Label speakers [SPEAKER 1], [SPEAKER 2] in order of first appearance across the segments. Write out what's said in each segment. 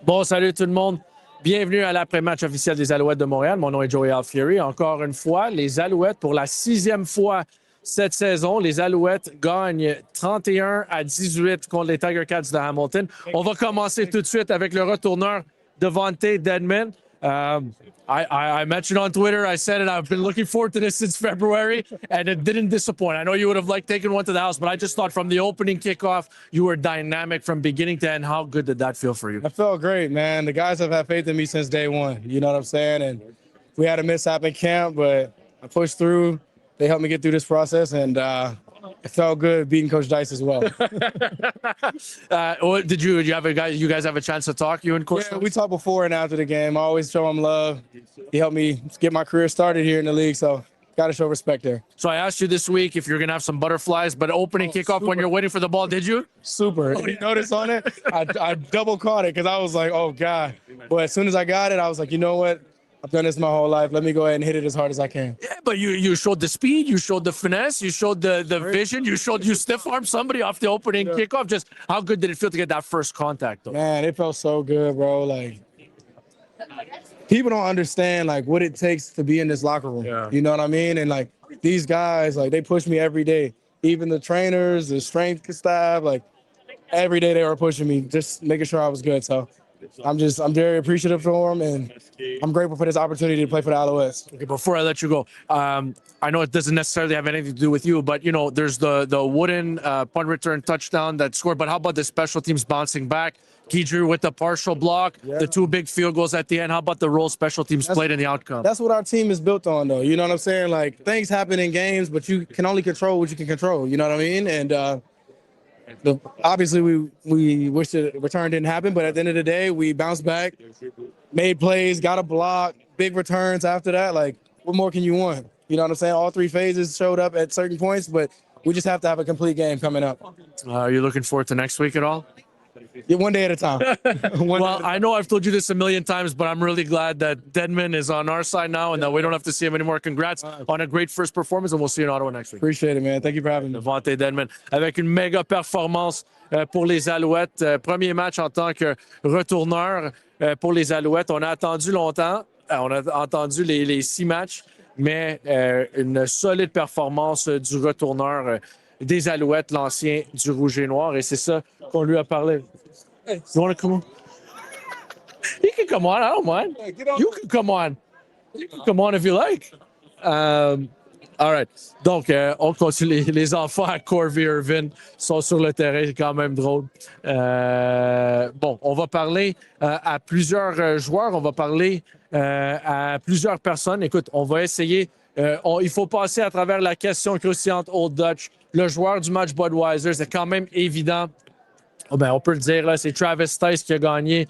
[SPEAKER 1] Bon, salut tout le monde. Bienvenue à l'après-match officiel des Alouettes de Montréal. Mon nom est Joey Alfieri. Encore une fois, les Alouettes, pour la 6e fois cette saison, les Alouettes gagnent 31-18 contre les Tiger Cats de Hamilton. On va commencer tout de suite avec le retourneur Devonte Dedmon. I mentioned on Twitter, I said it, I've been looking forward to this since February, and it didn't disappoint. I know you would have liked taking one to the house, but I just thought from the opening kickoff, you were dynamic from beginning to end. How good did that feel for you?
[SPEAKER 2] I felt great, man. The guys have had faith in me since day one. You know what I'm saying? And we had a mishap in camp, but I pushed through. They helped me get through this process, and it felt good beating Coach Theis as well.
[SPEAKER 1] Did you guys have a chance to talk, you and Coach?
[SPEAKER 2] Yeah, we talked before and after the game. I always show him love. He helped me get my career started here in the league, so got to show respect there.
[SPEAKER 1] So I asked you this week if you're going to have some butterflies, but opening kickoff when you're waiting for the ball, did you?
[SPEAKER 2] Super. You notice on it? I double caught it because I was like, oh, God. But as soon as I got it, I was like, you know what? I've done this my whole life. Let me go ahead and hit it as hard as I can.
[SPEAKER 1] Yeah, but you showed the speed, you showed the finesse, you showed the vision, you stiff-armed somebody off the opening kickoff. Just how good did it feel to get that first contact, though?
[SPEAKER 2] Man, it felt so good, bro. Like, people don't understand, like, what it takes to be in this locker room. Yeah. You know what I mean? And, like, these guys, like, they push me every day. Even the trainers, the strength staff, like, every day they were pushing me, just making sure I was good. So I'm very appreciative for them, and I'm grateful for this opportunity to play for the Alouettes.
[SPEAKER 1] Okay, before I let you go, I know it doesn't necessarily have anything to do with you, but, you know, there's the wooden punt return touchdown that scored, but how about the special teams bouncing back? Keidrew with the partial block, the 2 big field goals at the end. How about the role special teams played in the outcome?
[SPEAKER 2] That's what our team is built on, though. You know what I'm saying? Like, things happen in games, but you can only control what you can control. You know what I mean? And obviously, we wish the return didn't happen, but at the end of the day, we bounced back, made plays, got a block, big returns after that. Like, what more can you want? You know what I'm saying? All 3 phases showed up at certain points, but we just have to have a complete game coming up.
[SPEAKER 1] Are you looking forward to next week at all?
[SPEAKER 2] Yeah, one day at a time.
[SPEAKER 1] Well, I know I've told you this a million times, but I'm really glad that Dedmon is on our side now and that we don't have to see him anymore. Congrats on a great first performance, and we'll see you in Ottawa next week.
[SPEAKER 2] Appreciate it, man. Thank you for having me.
[SPEAKER 1] Devonte Dedmon avec une méga performance pour les Alouettes. Premier match en tant que retourneur pour les Alouettes. On a attendu longtemps. On a entendu les 6 matchs, mais une solide performance du retourneur des Alouettes, l'ancien du Rouge et Noir. Et c'est ça qu'on lui a parlé. Hey, you want to come on? You can come on. I don't mind. You can come on. You can come on if you like. All right. Donc, on continue. Les enfants à Corby Irvin sont sur le terrain. C'est quand même drôle. Bon, on va parler à plusieurs joueurs. On va parler à plusieurs personnes. Écoute, on va essayer. Il faut passer à travers la question croustillante Old Dutch. Le joueur du match Budweiser, c'est quand même évident. Oh ben, on peut le dire, là, c'est Travis Theis qui a gagné.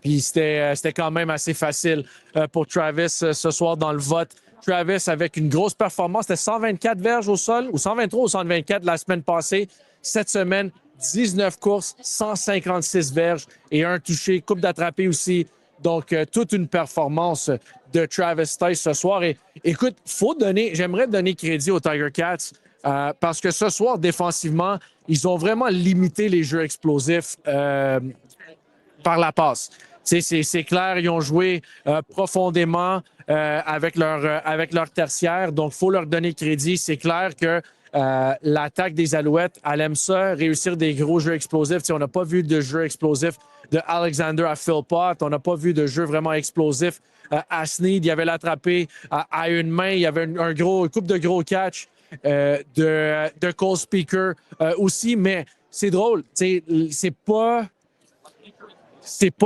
[SPEAKER 1] Puis c'était quand même assez facile pour Travis ce soir dans le vote. Travis avec une grosse performance. C'était 124 verges au sol, ou 123 ou 124 la semaine passée. Cette semaine, 19 courses, 156 verges et un touché, coupe d'attrapé aussi. Donc, toute une performance de Travis Theis ce soir. Et écoute, j'aimerais donner crédit aux Tiger Cats parce que ce soir, défensivement, ils ont vraiment limité les jeux explosifs par la passe. C'est clair, ils ont joué profondément avec leur tertiaire, donc il faut leur donner crédit. C'est clair que l'attaque des Alouettes, elle aime ça, réussir des gros jeux explosifs. T'sais, on n'a pas vu de jeu explosif de Alexander à Philpott, on n'a pas vu de jeu vraiment explosif à Snead. Il avait l'attrapé à une main, il y avait une couple de gros catch de Cole Speaker aussi, mais c'est drôle, c'est pas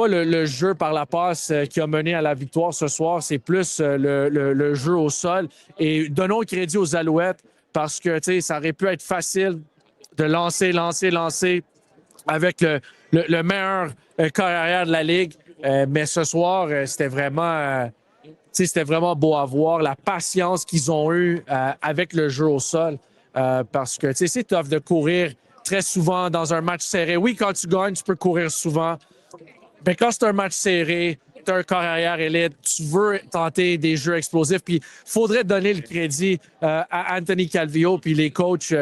[SPEAKER 1] le jeu par la passe qui a mené à la victoire ce soir, c'est plus le jeu au sol. Et donnons crédit aux Alouettes parce que ça aurait pu être facile de lancer avec le meilleur corps arrière de la Ligue. Mais ce soir, c'était vraiment beau à voir, la patience qu'ils ont eue avec le jeu au sol. Parce que c'est tough de courir très souvent dans un match serré. Oui, quand tu gagnes, tu peux courir souvent. Mais quand c'est un match serré, tu as un corps arrière élite, tu veux tenter des jeux explosifs. Puis il faudrait donner le crédit à Anthony Calvillo puis les coachs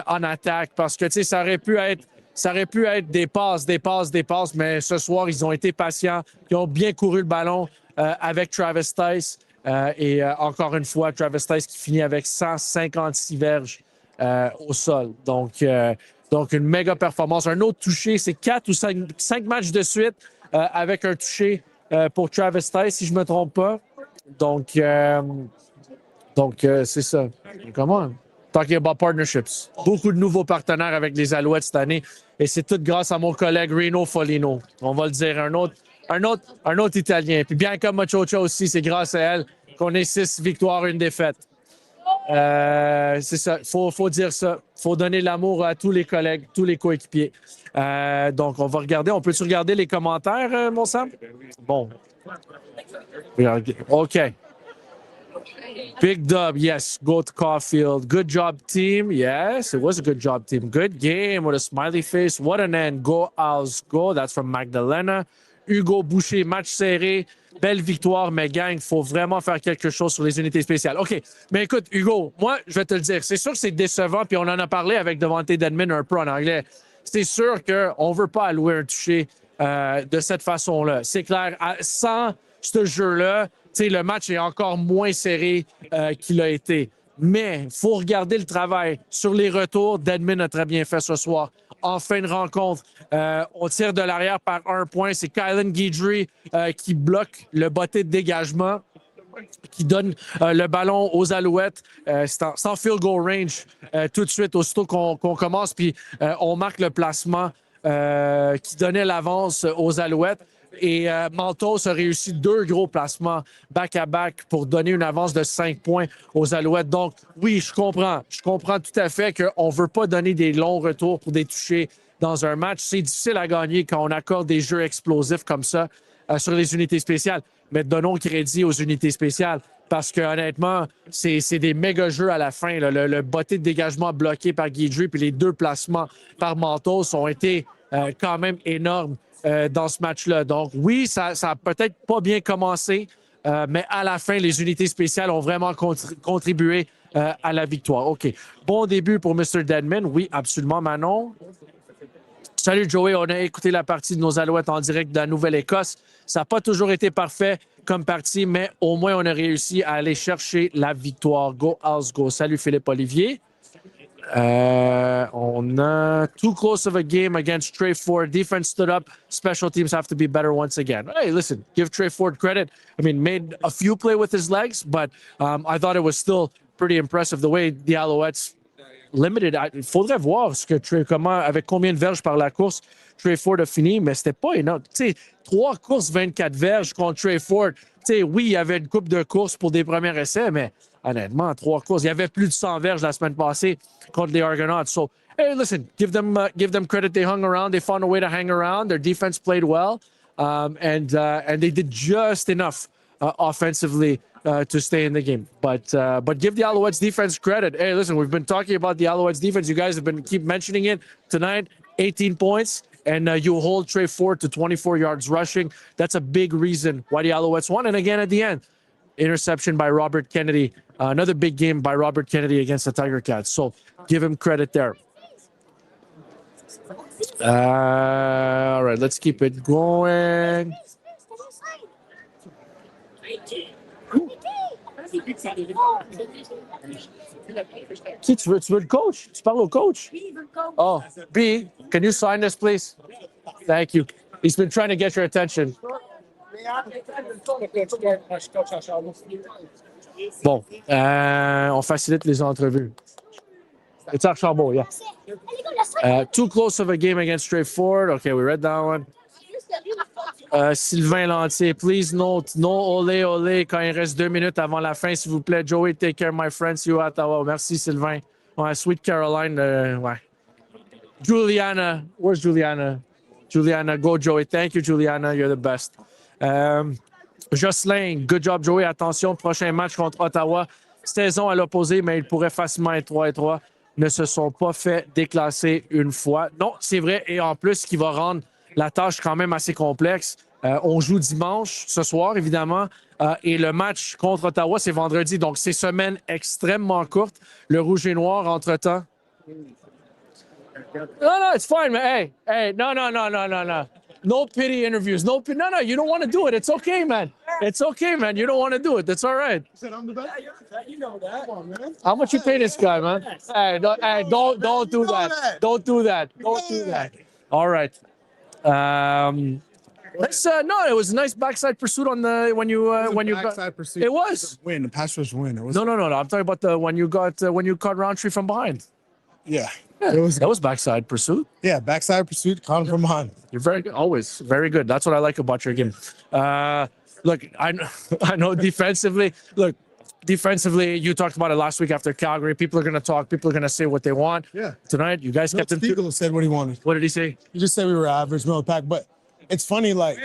[SPEAKER 1] en attaque parce que ça aurait pu être Ça aurait pu être des passes, mais ce soir, ils ont été patients. Ils ont bien couru le ballon avec Travis Theis. Et encore une fois, Travis Theis qui finit avec 156 verges au sol. Donc, une méga performance. Un autre touché, c'est 4 ou 5 matchs de suite avec un touché pour Travis Theis, si je ne me trompe pas. Donc, c'est ça. Comment? Talking about partnerships. Beaucoup de nouveaux partenaires avec les Alouettes cette année. Et c'est tout grâce à mon collègue Rino Folino. On va le dire, un autre Italien. Puis Bianca Machocha aussi, c'est grâce à elle qu'on ait 6 victoires, 1 défaite. C'est ça, faut dire ça. Faut donner l'amour à tous les collègues, tous les coéquipiers. Donc, on va regarder. On peut-tu regarder les commentaires, mon Sam? Bon. OK. Big dub, yes. Go to Caulfield. Good job, team. Yes, it was a good job, team. Good game with a smiley face. What an end. Go, Owls, go. That's from Magdalena. Hugo Boucher, match serré. Belle victoire, mais gang, il faut vraiment faire quelque chose sur les unités spéciales. OK, mais écoute, Hugo, moi, je vais te le dire. C'est sûr que c'est décevant, puis on en a parlé avec Devonte Dedmon un peu en anglais. C'est sûr qu'on ne veut pas allouer un toucher de cette façon-là. C'est clair. Sans ce jeu-là, le match est encore moins serré qu'il a été. Mais il faut regarder le travail. Sur les retours, Dedmon a très bien fait ce soir. En fin de rencontre, on tire de l'arrière par 1 point. C'est Kylan Guidry qui bloque le botté de dégagement, qui donne le ballon aux Alouettes. Sans field goal range tout de suite, aussitôt qu'on commence. Puis on marque le placement qui donnait l'avance aux Alouettes. Et Mantos a réussi 2 gros placements back-à-back pour donner une avance de 5 points aux Alouettes. Donc, oui, je comprends. Je comprends tout à fait qu'on ne veut pas donner des longs retours pour des touchés dans un match. C'est difficile à gagner quand on accorde des jeux explosifs comme ça sur les unités spéciales. Mais donnons crédit aux unités spéciales parce que honnêtement, c'est des méga jeux à la fin. Là. Le botté de dégagement bloqué par Guidry puis les 2 placements par Mantos ont été quand même énormes dans ce match-là. Donc, oui, ça a peut-être pas bien commencé, mais à la fin, les unités spéciales ont vraiment contribué à la victoire. OK. Bon début pour Mr. Dedmon. Oui, absolument, Manon. Salut, Joey. On a écouté la partie de nos Alouettes en direct de la Nouvelle-Écosse. Ça n'a pas toujours été parfait comme partie, mais au moins, on a réussi à aller chercher la victoire. Go, House, go. Salut, Philippe Olivier. On a too close of a game against Trey Ford. Defense stood up. Special teams have to be better once again. Hey, listen, give Trey Ford credit. I mean, made a few play with his legs, but I thought it was still pretty impressive the way the Alouettes limited. Il faudrait voir ce que avec combien de verges par la course Trey Ford a fini, mais c'était pas énorme. Tu sais, 3 courses, 24 verges contre Trey Ford. Tu sais, oui, il y avait une coupe de courses pour des premiers essais, mais honnêtement, 3 courses. Il y avait plus de 100 verges la semaine passée contre les Argonauts. So, hey, listen, give them credit. They hung around. They found a way to hang around. Their defense played well, and they did just enough offensively to stay in the game. But give the Alouettes defense credit. Hey, listen, we've been talking about the Alouettes defense. You guys have been keep mentioning it tonight. 18 points. And you hold Trey Ford to 24 yards rushing. That's a big reason why the Alouettes won. And again, at the end, interception by Robert Kennedy. Another big game by Robert Kennedy against the Tiger Cats. So give him credit there. All right, let's keep it going. Qui tu veux le coach? Tu parles au coach? Oh, B, can you sign this, please? Thank you. He's been trying to get your attention. Bon, on facilite les entrevues. It's Archambault, yeah. Too close of a game against Trey Ford. Okay, we read that one. Sylvain Lantier, please note, no olé olé quand il reste 2 minutes avant la fin, s'il vous plaît. Joey, take care, my friend. See you at Ottawa. Merci, Sylvain. Ouais, Sweet Caroline, ouais. Juliana, where's Juliana? Juliana, go, Joey. Thank you, Juliana. You're the best. Jocelyn, good job, Joey. Attention, prochain match contre Ottawa. Saison à l'opposé, mais il pourrait facilement être 3-3. Ne se sont pas fait déclasser une fois. Non, c'est vrai. Et en plus, ce qui va rendre la tâche quand même assez complexe. On joue dimanche, ce soir, évidemment. Et le match contre Ottawa, c'est vendredi. Donc, c'est semaine extrêmement courte. Le rouge et noir, entre-temps. No, it's fine, man. Hey, no. No pity interviews. No, you don't want to do it. It's okay, man. It's okay, man. You don't want to do it. That's all right.
[SPEAKER 2] Said I'm the best. You know that. Come on, man.
[SPEAKER 1] How much you pay this guy, man? Hey, don't do that. Don't do that. Don't do that. All right. Let's no, it was a nice backside pursuit on the when you got
[SPEAKER 2] backside pursuit.
[SPEAKER 1] it was.
[SPEAKER 2] Win, the pass rush win. It was,
[SPEAKER 1] No. I'm talking about the when you caught Roundtree from behind.
[SPEAKER 2] Yeah.
[SPEAKER 1] Yeah,
[SPEAKER 2] It was
[SPEAKER 1] that was backside pursuit.
[SPEAKER 2] Yeah, backside pursuit, caught him from behind.
[SPEAKER 1] You're very good, always very good. That's what I like about your game. Look, I know defensively. Look, defensively, you talked about it last week after Calgary. People are going to talk. People are going to say what they want.
[SPEAKER 2] Yeah.
[SPEAKER 1] Tonight, you guys kept them.
[SPEAKER 2] Spiegel said what he wanted.
[SPEAKER 1] What did he say?
[SPEAKER 2] He just said we were average, middle of the pack. But it's funny, like,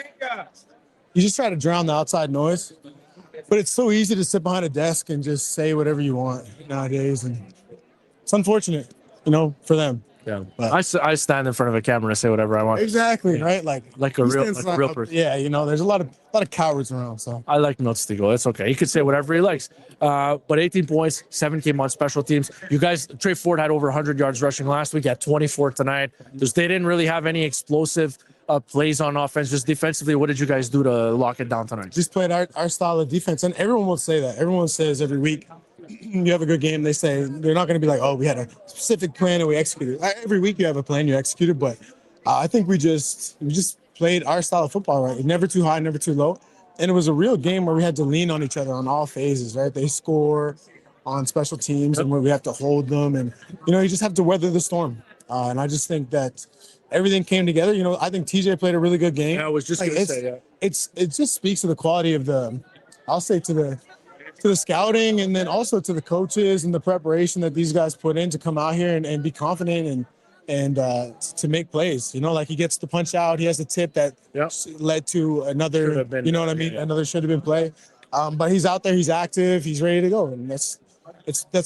[SPEAKER 2] you just try to drown the outside noise. But it's so easy to sit behind a desk and just say whatever you want nowadays. And it's unfortunate, for them.
[SPEAKER 1] Yeah.
[SPEAKER 2] But
[SPEAKER 1] I stand in front of a camera and say whatever I want.
[SPEAKER 2] exactly, right?
[SPEAKER 1] Like a real person.
[SPEAKER 2] Yeah, there's a lot of cowards around. So
[SPEAKER 1] I like Miltstiegel. That's okay. He could say whatever he likes. But 18 points, 7 came on special teams. You guys, Trey Ford had over 100 yards rushing last week, at 24 tonight. They didn't really have any explosive plays on offense. Just defensively, what did you guys do to lock it down tonight?
[SPEAKER 2] just played our style of defense, and everyone will say that. Everyone says every week, you have a good game. They say they're not going to be like, oh, we had a specific plan and we executed. Every week you have a plan, you execute it. But I think we just played our style of football, right? Never too high, never too low. And it was a real game where we had to lean on each other on all phases, right? They score on special teams and where we have to hold them. And, you just have to weather the storm. And I just think that everything came together. I think TJ played a really good game.
[SPEAKER 1] Yeah, I was just going to say, yeah.
[SPEAKER 2] It just speaks to the quality of I'll say to the scouting, and then also to the coaches and the preparation that these guys put in to come out here and be confident and to make plays. Like he gets the punch out, he has the tip that led to another. You know what I mean? Yeah. Another should have been play. But he's out there, he's active, he's ready to go, and that's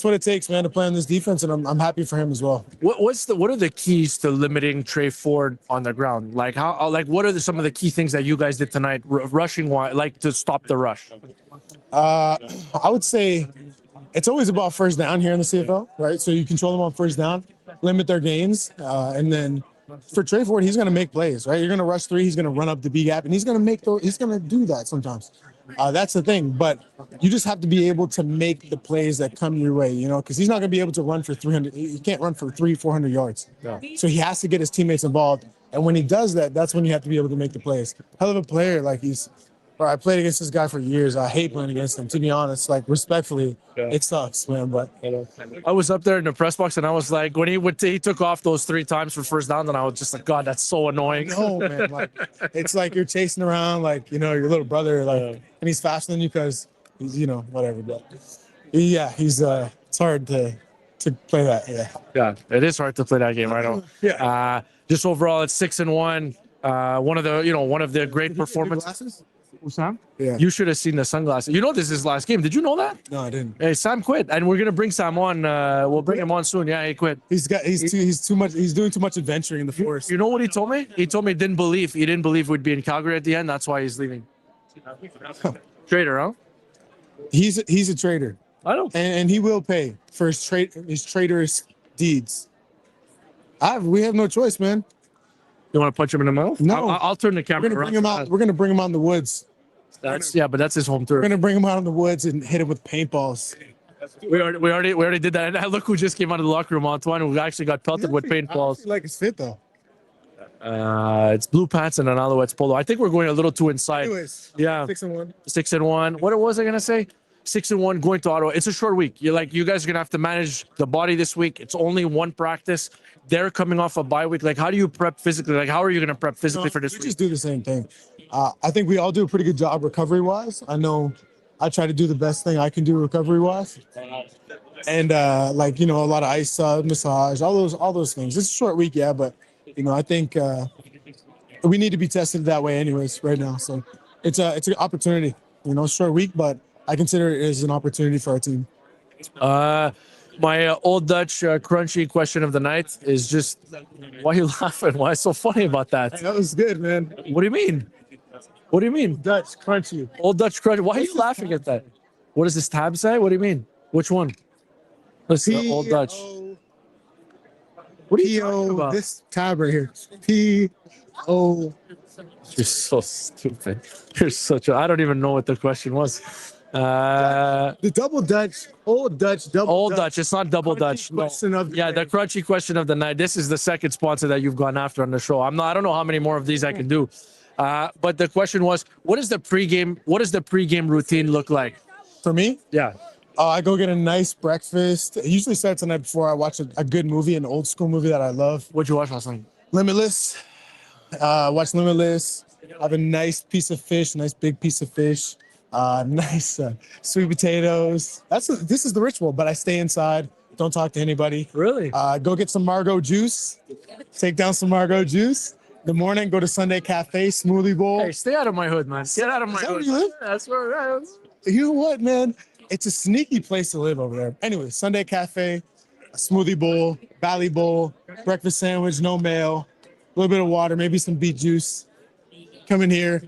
[SPEAKER 2] what it takes, man, to play on this defense, and I'm happy for him as well.
[SPEAKER 1] What are the keys to limiting Trey Ford on the ground? Like what are some of the key things that you guys did tonight, rushing wise, like to stop the rush?
[SPEAKER 2] I would say it's always about first down here in the CFL, right? So you control them on first down, limit their gains, and then for Trey Ford, he's going to make plays, right? You're going to rush 3, he's going to run up the B gap, and he's going to do that sometimes. That's the thing, but you just have to be able to make the plays that come your way, because he's not going to be able to run for 300. He can't run for 400 yards. Yeah. So he has to get his teammates involved. And when he does that, that's when you have to be able to make the plays. Hell of a player. I played against this guy for years. I hate playing against him, to be honest. Respectfully, It sucks, man. But
[SPEAKER 1] I was up there in the press box, and I was like, when he took off those 3 times for first down, then I was just like, God, that's so annoying.
[SPEAKER 2] No, man. It's like you're chasing around, your little brother, and he's faster than you because he's, whatever. But he's it's hard to play that.
[SPEAKER 1] Yeah, it is hard to play that game. I know. Yeah. Just overall, it's 6-1. One of the great performances. Sam?
[SPEAKER 2] Yeah.
[SPEAKER 1] You should have seen the sunglasses. This is his last game. Did you know that?
[SPEAKER 2] No, I didn't.
[SPEAKER 1] Hey, Sam quit, and we're gonna bring Sam on. We'll bring him on soon. Yeah, he quit.
[SPEAKER 2] He's too much. He's doing too much adventuring in the forest.
[SPEAKER 1] You know what he told me? He told me he didn't believe we'd be in Calgary at the end. That's why he's leaving. Trader, huh?
[SPEAKER 2] He's a traitor.
[SPEAKER 1] I know.
[SPEAKER 2] And he will pay for his traitorous deeds. We have no choice, man.
[SPEAKER 1] You want to punch him in the mouth?
[SPEAKER 2] No.
[SPEAKER 1] I'll turn the camera.
[SPEAKER 2] We're gonna bring him out. We're gonna bring him out in the woods.
[SPEAKER 1] But that's his home turf.
[SPEAKER 2] We're gonna bring him out in the woods and hit him with paintballs.
[SPEAKER 1] We already did that. And look who just came out of the locker room, Antoine, who actually got pelted with paintballs.
[SPEAKER 2] I like his fit though.
[SPEAKER 1] It's blue pants and an Alouettes polo. I think we're going a little too inside.
[SPEAKER 2] Anyways,
[SPEAKER 1] yeah.
[SPEAKER 2] 6-1.
[SPEAKER 1] 6-1. What was I gonna say? 6-1 going to Ottawa. It's a short week. You guys are gonna have to manage the body this week. It's only one practice. They're coming off a bye week. How do you prep physically? How are you gonna prep physically for this week?
[SPEAKER 2] Just do the same thing. I think we all do a pretty good job recovery-wise. I know I try to do the best thing I can do recovery-wise. And a lot of ice massage, all those things. It's a short week, yeah, but I think we need to be tested that way anyways right now. So it's an opportunity. Short week, but I consider it as an opportunity for our team.
[SPEAKER 1] My old Dutch crunchy question of the night is just, why are you laughing? Why is so funny about that?
[SPEAKER 2] That was good, man.
[SPEAKER 1] What do you mean? What do you mean?
[SPEAKER 2] Dutch crunchy.
[SPEAKER 1] Old Dutch crunchy. Why are you laughing at that? What does this tab say? What do you mean? Which one? Let's see. Old Dutch. What are you
[SPEAKER 3] P-O,
[SPEAKER 1] talking about?
[SPEAKER 3] this tab right here. P-O.
[SPEAKER 1] You're so stupid. You're such a. I don't even know what the question was.
[SPEAKER 3] The double Dutch, old Dutch, double
[SPEAKER 1] Old Dutch. It's not double
[SPEAKER 3] Crunchy
[SPEAKER 1] Dutch. No.
[SPEAKER 3] question of the
[SPEAKER 1] Yeah,
[SPEAKER 3] day.
[SPEAKER 1] the crunchy question of the night. This is the second sponsor that you've gone after on the show. I don't know how many more of these I can do. But the question was, what does the pregame routine look like?
[SPEAKER 3] For me,
[SPEAKER 1] Yeah.
[SPEAKER 3] I go get a nice breakfast. It usually starts the night before. I watch a good movie, an old school movie that I love.
[SPEAKER 1] What'd you watch last night?
[SPEAKER 3] Limitless. Watch Limitless. Have a nice piece of fish, nice big piece of fish. Nice sweet potatoes. This is the ritual, but I stay inside. Don't talk to anybody.
[SPEAKER 1] Really?
[SPEAKER 3] Go get some Margot juice. Take down some Margot juice. In the morning, go to Sunday Cafe, smoothie bowl.
[SPEAKER 1] Hey, stay out of my hood, man. Get out of my
[SPEAKER 3] Is that
[SPEAKER 1] hood.
[SPEAKER 3] where you live?
[SPEAKER 1] That's where I am.
[SPEAKER 3] You know what, man? It's a sneaky place to live over there. Anyway, Sunday Cafe, a smoothie bowl, valley bowl, breakfast sandwich, no mayo, a little bit of water, maybe some beet juice. Come in here,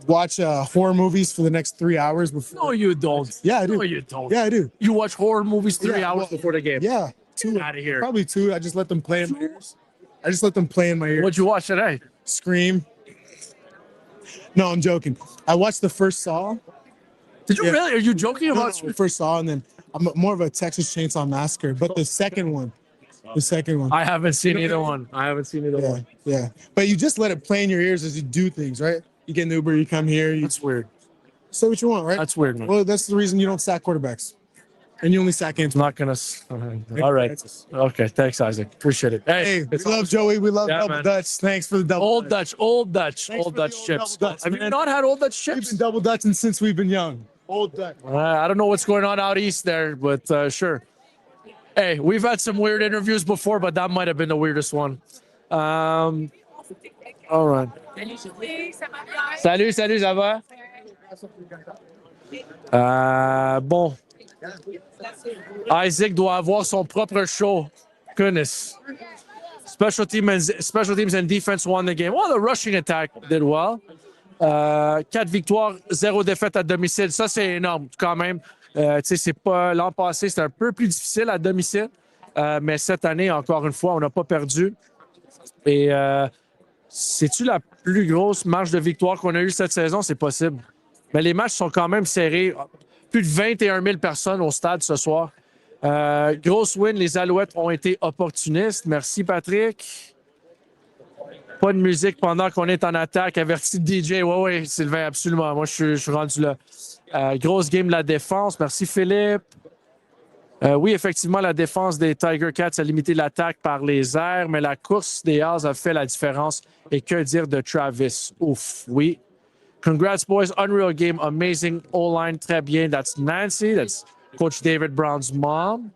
[SPEAKER 3] watch horror movies for the next 3 hours before.
[SPEAKER 1] No, you don't.
[SPEAKER 3] Yeah, I do.
[SPEAKER 1] No, you don't.
[SPEAKER 3] Yeah, I do.
[SPEAKER 1] You watch horror movies 3
[SPEAKER 3] Yeah,
[SPEAKER 1] hours
[SPEAKER 3] well,
[SPEAKER 1] before the game.
[SPEAKER 3] Yeah, two.
[SPEAKER 1] Get outta here.
[SPEAKER 3] Probably two. I just let them play in my ears.
[SPEAKER 1] What'd you watch today?
[SPEAKER 3] Scream. No, I'm joking. I watched the first Saw.
[SPEAKER 1] Did you
[SPEAKER 3] Yeah.
[SPEAKER 1] really? Are you joking
[SPEAKER 3] No,
[SPEAKER 1] about?
[SPEAKER 3] the first Saw, and then I'm more of a Texas Chainsaw Massacre. But the second one.
[SPEAKER 1] I haven't seen either one.
[SPEAKER 3] Yeah, yeah. But you just let it play in your ears as you do things, right? You get an Uber, you come here, you
[SPEAKER 1] That's weird.
[SPEAKER 3] say what you want, right?
[SPEAKER 1] That's weird, man.
[SPEAKER 3] Well, that's the reason you don't sack quarterbacks. And you only sack ants.
[SPEAKER 1] I'm not gonna. All right. Okay. Thanks, Isaac. Appreciate it.
[SPEAKER 3] Hey, we
[SPEAKER 1] it's
[SPEAKER 3] love Joey. We love
[SPEAKER 1] Yeah,
[SPEAKER 3] Double
[SPEAKER 1] man.
[SPEAKER 3] Dutch. Thanks for the double
[SPEAKER 1] Old
[SPEAKER 3] Dutch.
[SPEAKER 1] Dutch, old Dutch,
[SPEAKER 3] Thanks
[SPEAKER 1] old
[SPEAKER 3] for the
[SPEAKER 1] Dutch
[SPEAKER 3] old
[SPEAKER 1] chips.
[SPEAKER 3] Double Dutch,
[SPEAKER 1] Have you
[SPEAKER 3] man.
[SPEAKER 1] not had old Dutch
[SPEAKER 3] We've
[SPEAKER 1] chips?
[SPEAKER 3] been double Dutching since we've been young. Old Dutch.
[SPEAKER 1] I don't know what's going on out east there, but sure. Hey, we've had some weird interviews before, but that might have been the weirdest one. All right. Salut, ça va? Bon. Isaac doit avoir son propre show. Goodness. Special teams and defense won the game. Well, the rushing attack did well. 4 victoires, 0 défaite à domicile. Ça, c'est énorme quand même. C'est pas l'an passé, c'était un peu plus difficile à domicile. Mais cette année, encore une fois, on n'a pas perdu. Et c'est-tu la plus grosse marge de victoire qu'on a eue cette saison? C'est possible. Mais les matchs sont quand même serrés. Plus de 21 000 personnes au stade ce soir. Grosse win, les Alouettes ont été opportunistes. Merci, Patrick. Pas de musique pendant qu'on est en attaque. Averti de DJ. Oui, Sylvain, absolument. Moi, je suis rendu là. Grosse game de la défense. Merci, Philippe. Oui, effectivement, la défense des Tiger Cats a limité l'attaque par les airs, mais la course des Als a fait la différence. Et que dire de Travis? Ouf, oui. Congrats, boys. Unreal game. Amazing O-line. Très bien. That's Nancy. That's Coach David Brown's mom.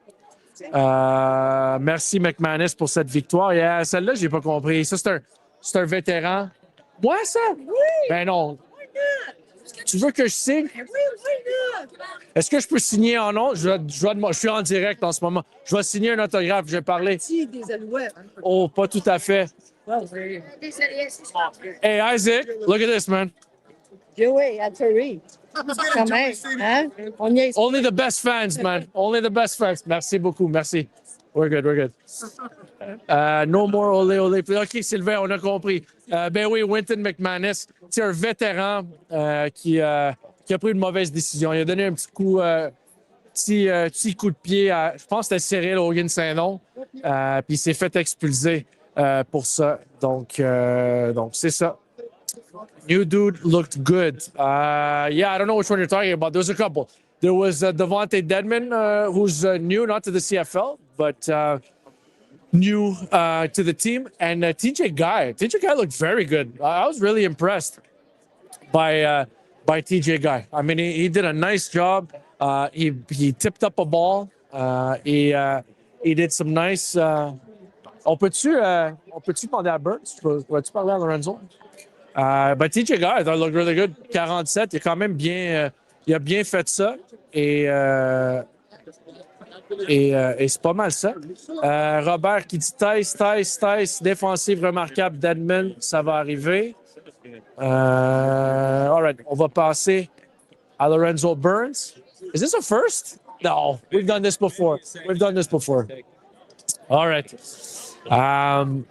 [SPEAKER 1] Merci, McManus, pour cette victoire. Yeah, celle-là, j'ai pas compris. Ça, c'est un vétéran. Moi, ça? Oui! Ben non. Tu veux que je signe? Est-ce que je peux signer en nom? Je suis en direct en ce moment. Je vais signer un autographe. Je vais parler.
[SPEAKER 4] Des Alouettes.
[SPEAKER 1] Oh, pas tout à fait. Hey, Isaac, look at this, man.
[SPEAKER 4] Joey Alfieri. Quand même, hein? On y est.
[SPEAKER 1] Only the best fans, man. Only the best fans. Merci beaucoup. Merci. We're good. No more olé, olé. OK, Sylvain, on a compris. Ben oui, Wynton McManus, c'est un vétéran qui a pris une mauvaise décision. Il a donné un petit coup, petit coup de pied à, je pense que c'était Cyril Hogan-Saint-Nom, puis il s'est fait expulser pour ça. Donc c'est ça. New dude looked good. Yeah, I don't know which one you're talking about. There was a couple. There was Devonte Dedmon, who's new, not to the CFL, but new to the team. And TJ Guy. TJ Guy looked very good. I was really impressed by TJ Guy. I mean, he did a nice job. He tipped up a ball. He did some nice. On peut-tu demander à Bert? Vas-tu parler à Lorenzo? But TJ Guy, I thought looked really good. 47, il a quand même bien, il a bien fait ça. Et c'est pas mal ça. Robert qui dit Theis, défensive remarquable d'Edmond, ça va arriver. All right, on va passer à Lorenzo Burns. Is this a first? No, we've done this before. All right.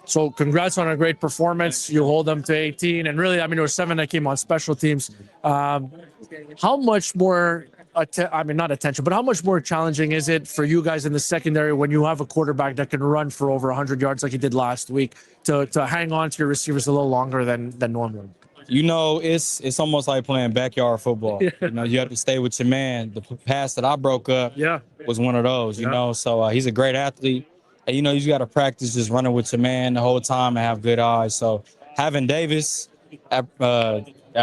[SPEAKER 1] So congrats on a great performance. You hold them to 18, and really, I mean, there were 7 that came on special teams. How much more, not attention, but how much more challenging is it for you guys in the secondary when you have a quarterback that can run for over 100 yards like he did last week to hang on to your receivers a little longer than normal?
[SPEAKER 5] You know, it's almost like playing backyard football. You know, you have to stay with your man. The pass that I broke up was one of those, you know. So he's a great athlete. And, you know, you just got to practice just running with your man the whole time and have good eyes. So having Davis at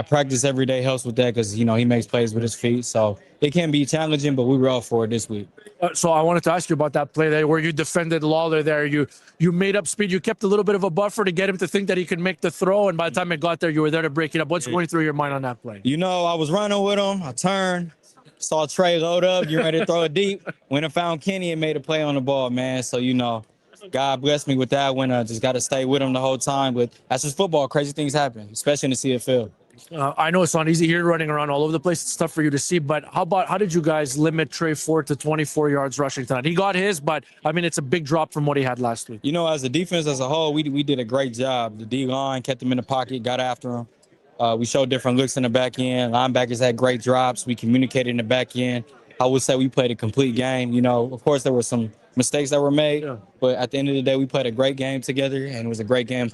[SPEAKER 5] practice every day helps with that because, you know, he makes plays with his feet. So it can be challenging, but we were up for it this week.
[SPEAKER 1] So I wanted to ask you about that play there where you defended Lawler there. You made up speed. You kept a little bit of a buffer to get him to think that he could make the throw. And by the time it got there, you were there to break it up. What's going through your mind on that play?
[SPEAKER 5] You know, I was running with him. I turned, saw Trey load up, you ready to throw it deep. Went and found Kenny and made a play on the ball, man. So, you know, God blessed me with that one. I just got to stay with him the whole time. But that's just football. Crazy things happen, especially in the CFL.
[SPEAKER 1] I know it's not easy. You're running around all over the place. It's tough for you to see. But how did you guys limit Trey Ford to 24 yards rushing tonight? He got his, but, I mean, it's a big drop from what he had last week.
[SPEAKER 5] You know, as a defense as a whole, we did a great job. The D-line kept him in the pocket, got after him. We showed different looks in the back end. Linebackers had great drops. We communicated in the back end. I would say we played a complete game. You know, of course, there were some mistakes that were made, but at the end of the day, we played a great game together, and it was a great game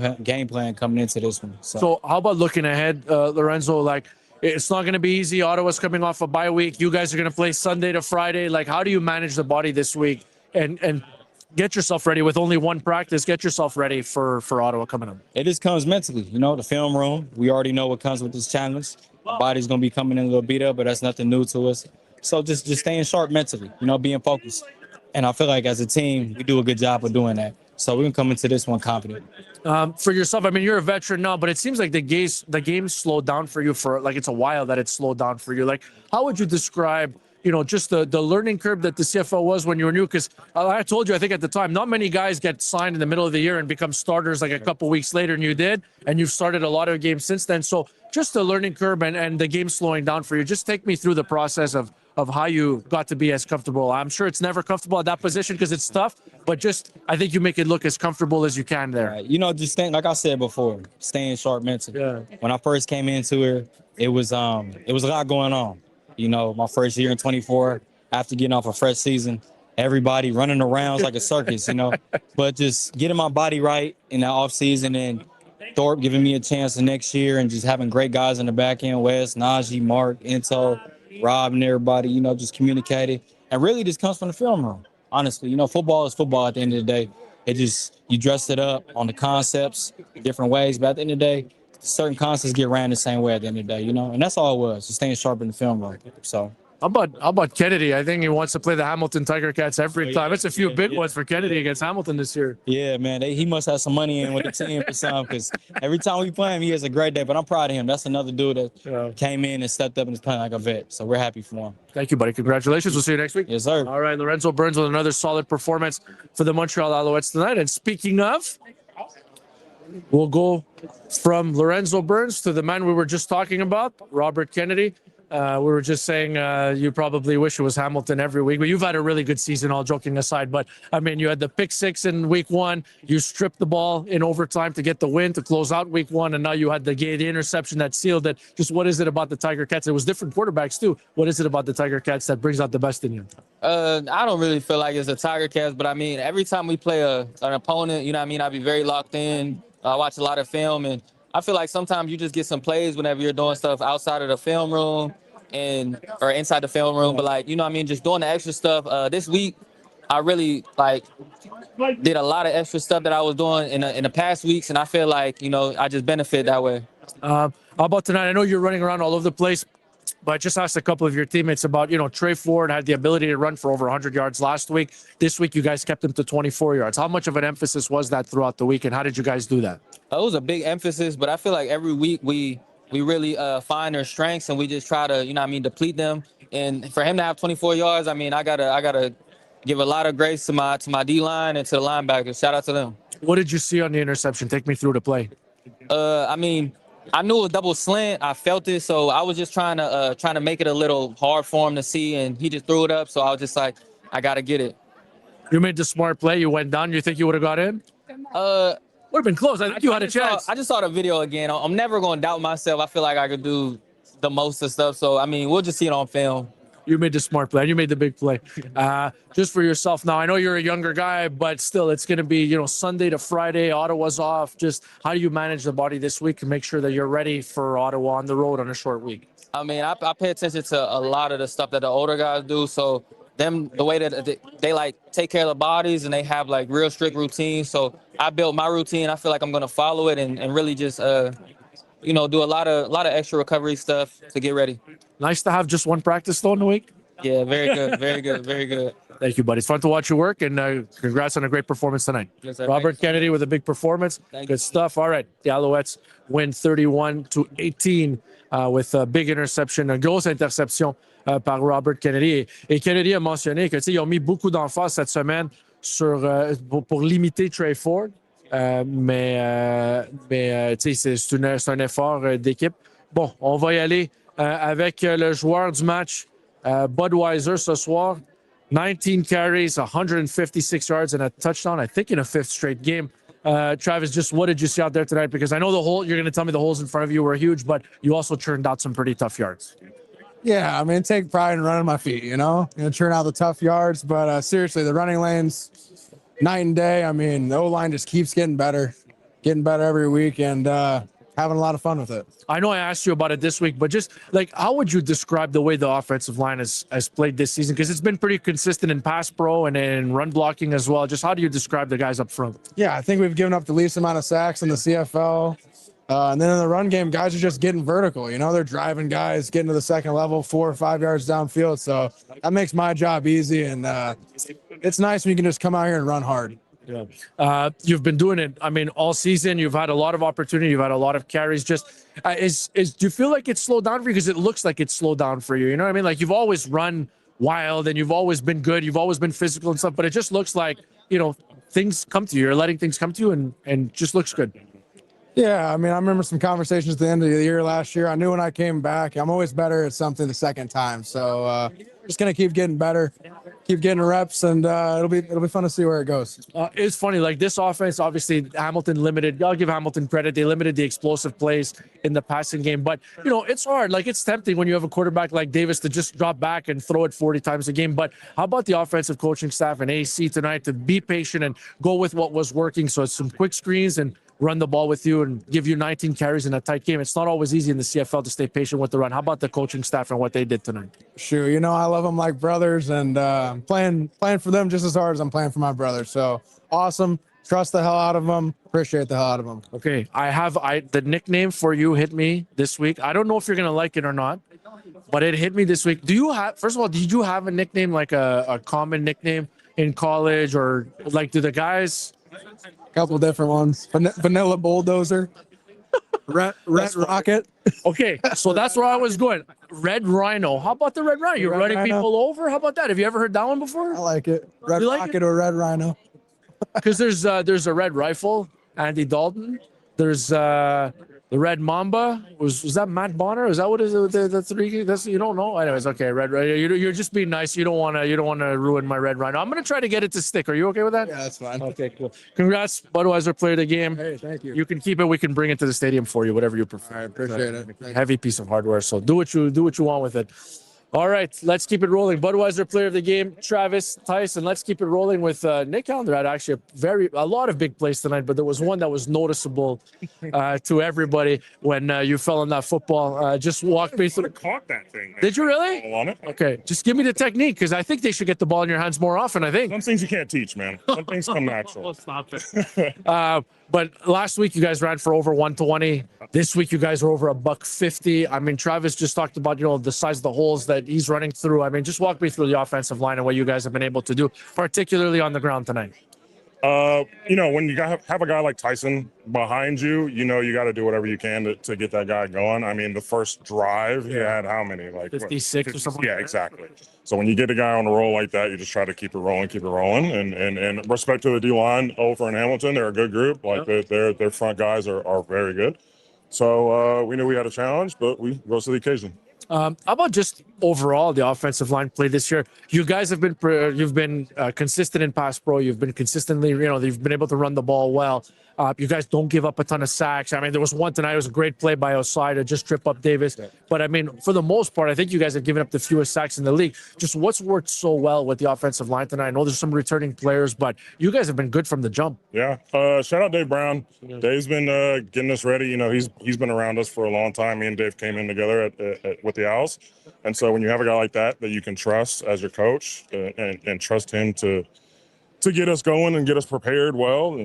[SPEAKER 5] plan coming into this one.
[SPEAKER 1] So how about looking ahead, Lorenzo? Like, it's not going to be easy. Ottawa's coming off a bye week. You guys are going to play Sunday to Friday. Like, how do you manage the body this week and get yourself ready with only one practice? Get yourself ready for Ottawa coming up.
[SPEAKER 5] It just comes mentally. You know, the film room, we already know what comes with this challenge. The body's going to be coming in a little beat up, but that's nothing new to us. So just staying sharp mentally, you know, being focused. And I feel like as a team, we do a good job of doing that. So we're going to come into this one confident.
[SPEAKER 1] For yourself, I mean, you're a veteran now, but it seems like the game slowed down for you for, like, it's a while that it slowed down for you. Like, how would you describe, you know, just the learning curve that the CFL was when you were new? Because I told you, I think at the time, not many guys get signed in the middle of the year and become starters like a couple weeks later, and you did, and you've started a lot of games since then. So just the learning curve and the game slowing down for you. Just take me through the process of how you got to be as comfortable. I'm sure it's never comfortable at that position because it's tough, but just I think you make it look as comfortable as you can there.
[SPEAKER 5] Right. You know, just staying, like I said before, staying sharp mentally.
[SPEAKER 1] Yeah.
[SPEAKER 5] When I first came into it was a lot going on. You know, my first year in 24, after getting off a fresh season, everybody running around like a circus, you know. But just getting my body right in the off season and Thorpe giving me a chance the next year and just having great guys in the back end, Wes, Najee, Mark, Into, Rob, and everybody, you know, just communicating. And really just comes from the film room, honestly. You know, football is football at the end of the day. It just, you dress it up on the concepts, different ways, but at the end of the day, certain concepts get ran the same way at the end of the day, you know? And that's all it was, just staying sharp in the film room. So.
[SPEAKER 1] How about Kennedy? I think he wants to play the Hamilton Tiger Cats every time. It's a few big ones for Kennedy against Hamilton this year.
[SPEAKER 5] Yeah, man. He must have some money in with the team or something because every time we play him, he has a great day. But I'm proud of him. That's another dude that came in and stepped up and is playing like a vet. So we're happy for him.
[SPEAKER 1] Thank you, buddy. Congratulations. We'll see you next week.
[SPEAKER 5] Yes, sir.
[SPEAKER 1] All right, Lorenzo Burns with another solid performance for the Montreal Alouettes tonight. And speaking of, we'll go from Lorenzo Burns to the man we were just talking about, Robert Kennedy. We were just saying you probably wish it was Hamilton every week, but you've had a really good season, all joking aside. But, I mean, you had the pick six in week one. You stripped the ball in overtime to get the win to close out week one, and now you had the interception that sealed it. Just what is it about the Tiger Cats? It was different quarterbacks, too. What is it about the Tiger Cats that brings out the best in you?
[SPEAKER 6] I don't really feel like it's the Tiger Cats, but, I mean, every time we play an opponent, you know what I mean, I be very locked in. I watch a lot of film, and I feel like sometimes you just get some plays whenever you're doing stuff outside of the film room or inside the film room. But, like, you know what I mean, just doing the extra stuff. This week, I really, did a lot of extra stuff that I was doing in the past weeks, and I feel like, you know, I just benefit that way.
[SPEAKER 1] How about tonight? I know you're running around all over the place, but I just asked a couple of your teammates about, you know, Trey Ford had the ability to run for over 100 yards last week. This week, you guys kept him to 24 yards. How much of an emphasis was that throughout the week, and how did you guys do that?
[SPEAKER 6] It was a big emphasis, but I feel like every week we really find their strengths and we just try to, you know what I mean, deplete them. And for him to have 24 yards, I mean, I gotta give a lot of grace to my D-line and to the linebackers. Shout out to them.
[SPEAKER 1] What did you see on the interception? Take me through the play.
[SPEAKER 6] I mean, I knew it was double slant. I felt it, so I was just trying to make it a little hard for him to see, and he just threw it up. So I was just like, I gotta get it.
[SPEAKER 1] You made the smart play. You went down. You think you would have got in? Would have been close. I think you had a chance.
[SPEAKER 6] I just saw the video again. I'm never going to doubt myself. I feel like I could do the most of stuff. So, I mean, we'll just see it on film.
[SPEAKER 1] You made the smart play. You made the big play. Just for yourself now, I know you're a younger guy, but still, it's going to be, Sunday to Friday. Ottawa's off. Just how do you manage the body this week and make sure that you're ready for Ottawa on the road on a short week?
[SPEAKER 6] I mean, I pay attention to a lot of the stuff that the older guys do. So the way that they like take care of the bodies and they have like real strict routines. So I built my routine. I feel like I'm going to follow it and really just, do a lot of extra recovery stuff to get ready.
[SPEAKER 1] Nice to have just one practice though in the week.
[SPEAKER 6] Yeah, very good, very good, very good.
[SPEAKER 1] Thank you, buddy. It's fun to watch you work, and congrats on a great performance tonight.
[SPEAKER 6] Yes, sir.
[SPEAKER 1] Robert Kennedy with a big performance. Good stuff. All right, the Alouettes win 31-18 with a big interception, une grosse interception par Robert Kennedy. Et Kennedy a mentionné que ils ont mis beaucoup d'emphase cette semaine pour limiter Trey Ford, mais c'est un effort d'équipe. Bon, on va y aller avec le joueur du match, Budweiser, ce soir. 19 carries, 156 yards, and a touchdown, I think in a fifth straight game. Travis, just what did you see out there tonight? Because I know you're going to tell me the holes in front of you were huge, but you also churned out some pretty tough yards.
[SPEAKER 3] Yeah, I mean, take pride in running my feet, churn out the tough yards. But seriously, the running lanes, night and day. I mean, the O-line just keeps getting better every week, and having a lot of fun with it.
[SPEAKER 1] I know I asked you about it this week, but just how would you describe the way the offensive line has played this season? Because it's been pretty consistent in pass pro and in run blocking as well. Just how do you describe the guys up front?
[SPEAKER 3] Yeah, I think we've given up the least amount of sacks in the CFL. And then in the run game, guys are just getting vertical. They're driving guys, getting to the second level, 4 or 5 yards downfield. So that makes my job easy. And it's nice when you can just come out here and run hard.
[SPEAKER 1] Yeah. You've been doing it, all season. You've had a lot of opportunity. You've had a lot of carries. Just do you feel like it's slowed down for you? Because it looks like it's slowed down for you. You know what I mean? Like you've always run wild and you've always been good. You've always been physical and stuff. But it just looks like, things come to you. You're letting things come to you and just looks good.
[SPEAKER 3] Yeah, I remember some conversations at the end of the year last year. I knew when I came back, I'm always better at something the second time. So just gonna keep getting better, keep getting reps, and it'll be fun to see where it goes.
[SPEAKER 1] It's funny, like this offense, obviously Hamilton limited. I'll give Hamilton credit. They limited the explosive plays in the passing game, but it's hard. Like it's tempting when you have a quarterback like Davis to just drop back and throw it 40 times a game. But how about the offensive coaching staff and AC tonight to be patient and go with what was working? So it's some quick screens and run the ball with you and give you 19 carries in a tight game. It's not always easy in the CFL to stay patient with the run. How about the coaching staff and what they did tonight?
[SPEAKER 3] Sure. I love them like brothers, and playing for them just as hard as I'm playing for my brothers. So awesome. Trust the hell out of them. Appreciate the hell out of them.
[SPEAKER 1] Okay. The nickname for you hit me this week. I don't know if you're going to like it or not, but it hit me this week. First of all, did you have a nickname, like a common nickname in college, or like do the guys?
[SPEAKER 3] Couple different ones. Vanilla Bulldozer. Red Rocket.
[SPEAKER 1] Okay, so that's where I was going. Red Rhino. How about the Red Rhino? You're running people over? How about that? Have you ever heard that one before?
[SPEAKER 3] I like it. Red Rocket or Red Rhino.
[SPEAKER 1] Because there's a Red Rifle, Andy Dalton. There's the Red Mamba. Was that Matt Bonner? Is that what is the three? That's, you don't know. Anyways, okay. Red Rhino. You're just being nice. You don't want to ruin my Red Rhino. I'm gonna try to get it to stick. Are you okay with that?
[SPEAKER 3] Yeah, that's fine.
[SPEAKER 1] Okay, cool. Congrats, Budweiser, player of the game.
[SPEAKER 3] Hey, thank you.
[SPEAKER 1] You can keep it. We can bring it to the stadium for you, whatever you prefer.
[SPEAKER 3] All right, appreciate it.
[SPEAKER 1] Heavy piece of hardware. So do what you want with it. All right, let's keep it rolling. Budweiser player of the game, Travis Theis, and let's keep it rolling with Nick Allender. Had actually a lot of big plays tonight, but there was one that was noticeable to everybody when you fell on that football. Just walk me through.
[SPEAKER 7] Caught that thing. Man.
[SPEAKER 1] Did you really?
[SPEAKER 7] On it.
[SPEAKER 1] Okay, just give me the technique, because I think they should get the ball in your hands more often. I think
[SPEAKER 7] Some things you can't teach, man. Some things come natural.
[SPEAKER 1] Stop it. But last week you guys ran for over 120. This week you guys are over $150. I mean, Travis just talked about, the size of the holes that he's running through. I mean, just walk me through the offensive line and what you guys have been able to do, particularly on the ground tonight.
[SPEAKER 7] When you have a guy like Tyson behind you, you got to do whatever you can to get that guy going. I mean, the first drive, he had how many? Like
[SPEAKER 1] 56 or something?
[SPEAKER 7] Yeah, exactly. So when you get a guy on a roll like that, you just try to keep it rolling. And respect to the D-line over in Hamilton, they're a good group. Like their front guys are very good. So we knew we had a challenge, but we rose to the occasion.
[SPEAKER 1] How about just overall the offensive line play this year? You guys have been consistent in pass pro. You've been consistently, you've been able to run the ball well. You guys don't give up a ton of sacks. I mean, there was one tonight. It was a great play by Osai to just trip up Davis. But I mean, for the most part, I think you guys have given up the fewest sacks in the league. Just what's worked so well with the offensive line tonight? I know there's some returning players, but you guys have been good from the jump.
[SPEAKER 7] Yeah. Shout out Dave Brown. Dave's been getting us ready. You know, he's been around us for a long time. Me and Dave came in together with the Owls. And so when you have a guy like that you can trust as your coach and trust him to get us going and get us prepared well,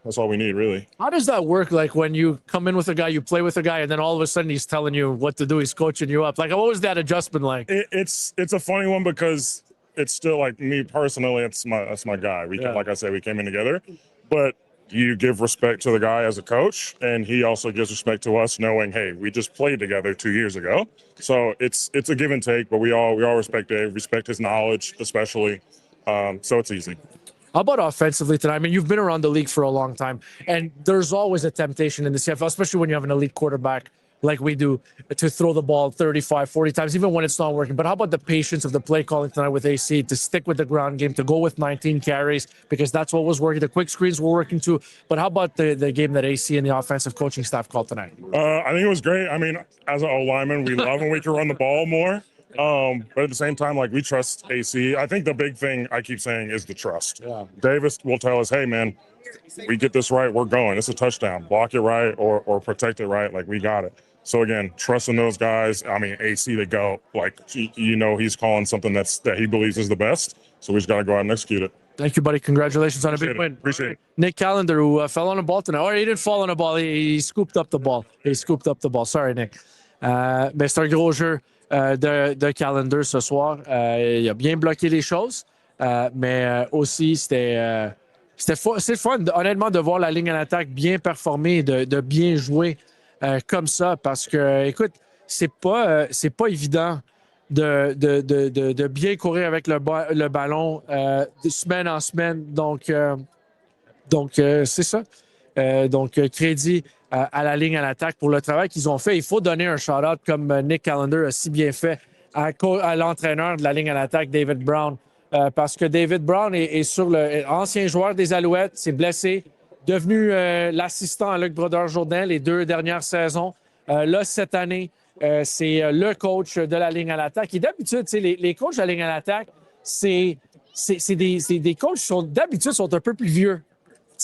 [SPEAKER 7] that's all we need, really.
[SPEAKER 1] How does that work? Like when you come in with a guy, you play with a guy, and then all of a sudden he's telling you what to do. He's coaching you up. Like, what was that adjustment like?
[SPEAKER 7] It's a funny one because it's still like me personally. That's my guy. Like I said, we came in together, but you give respect to the guy as a coach, and he also gives respect to us, knowing, hey, we just played together 2 years ago. So it's a give and take, but we all respect Dave, respect his knowledge, especially. So it's easy.
[SPEAKER 1] How about offensively tonight? I mean, you've been around the league for a long time, and there's always a temptation in the CFL, especially when you have an elite quarterback like we do, to throw the ball 35, 40 times, even when it's not working. But how about the patience of the play calling tonight with AC, to stick with the ground game, to go with 19 carries, because that's what was working. The quick screens were working too. But how about the game that AC and the offensive coaching staff called tonight?
[SPEAKER 7] I think it was great. I mean, as an O-lineman, we love when we can run the ball more. But at the same time, like, we trust AC. I think the big thing I keep saying is the trust. Yeah. Davis will tell us, hey, man, we get this right, we're going. It's a touchdown. Block it right or protect it right. Like, we got it. So, again, trusting those guys. I mean, AC to go. Like, he's calling something that he believes is the best. So we just got to go out and execute it.
[SPEAKER 1] Thank you, buddy. Congratulations on a big win.
[SPEAKER 7] Appreciate it.
[SPEAKER 1] Nick Callender, who fell on a ball tonight. Or he didn't fall on a ball. He scooped up the ball. Sorry, Nick. Mais c'est un gros jeu de Callender ce soir. Il a bien bloqué les choses. Mais aussi, c'est fun, honnêtement, de voir la ligne en attaque bien performer, de bien jouer comme ça. Parce que, écoute, c'est pas évident de bien courir avec le ballon de semaine en semaine. Donc c'est ça. Crédit à la ligne à l'attaque pour le travail qu'ils ont fait. Il faut donner un shout-out comme Nick Callender a si bien fait à l'entraîneur de la ligne à l'attaque, David Brown. Parce que David Brown est sur ancien joueur des Alouettes, s'est blessé, devenu l'assistant à Luc Brodeur-Jourdain les 2 dernières saisons. Là, cette année, c'est le coach de la ligne à l'attaque. Et d'habitude, les coachs de la ligne à l'attaque, c'est des coachs qui d'habitude sont un peu plus vieux.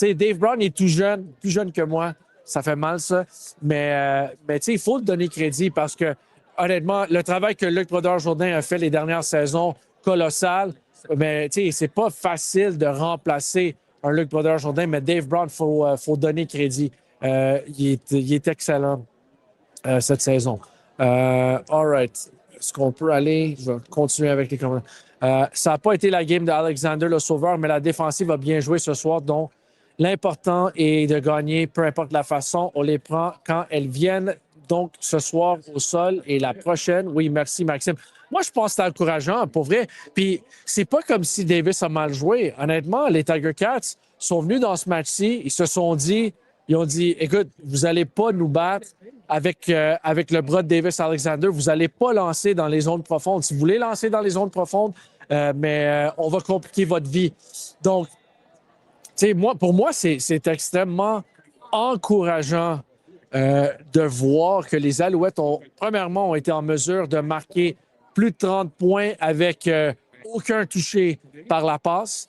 [SPEAKER 1] Dave Brown est tout jeune, plus jeune que moi. Ça fait mal, ça. Mais il faut te donner crédit parce que, honnêtement, le travail que Luc Brodeur-Jourdain a fait les dernières saisons, colossal. Mais c'est pas facile de remplacer un Luc Brodeur-Jourdain, mais Dave Brown, faut donner crédit. Il est excellent cette saison. All right. Est-ce qu'on peut aller? Je vais continuer avec les commentaires. Ça n'a pas été la game d'Alexander le Sauveur, mais la défensive a bien joué ce soir. Donc, l'important est de gagner, peu importe la façon. On les prend quand elles viennent. Donc, ce soir au sol et la prochaine. Oui, merci, Maxime. Moi, je pense que c'est encourageant, pour vrai. Puis, c'est pas comme si Davis a mal joué. Honnêtement, les Tiger Cats sont venus dans ce match-ci. Ils ont dit, écoute, vous n'allez pas nous battre avec le bras de Davis-Alexander. Vous n'allez pas lancer dans les zones profondes. Si vous voulez lancer dans les zones profondes, mais on va compliquer votre vie. Donc, pour moi, c'est extrêmement encourageant de voir que les Alouettes premièrement, ont été en mesure de marquer plus de 30 points avec aucun touché par la passe.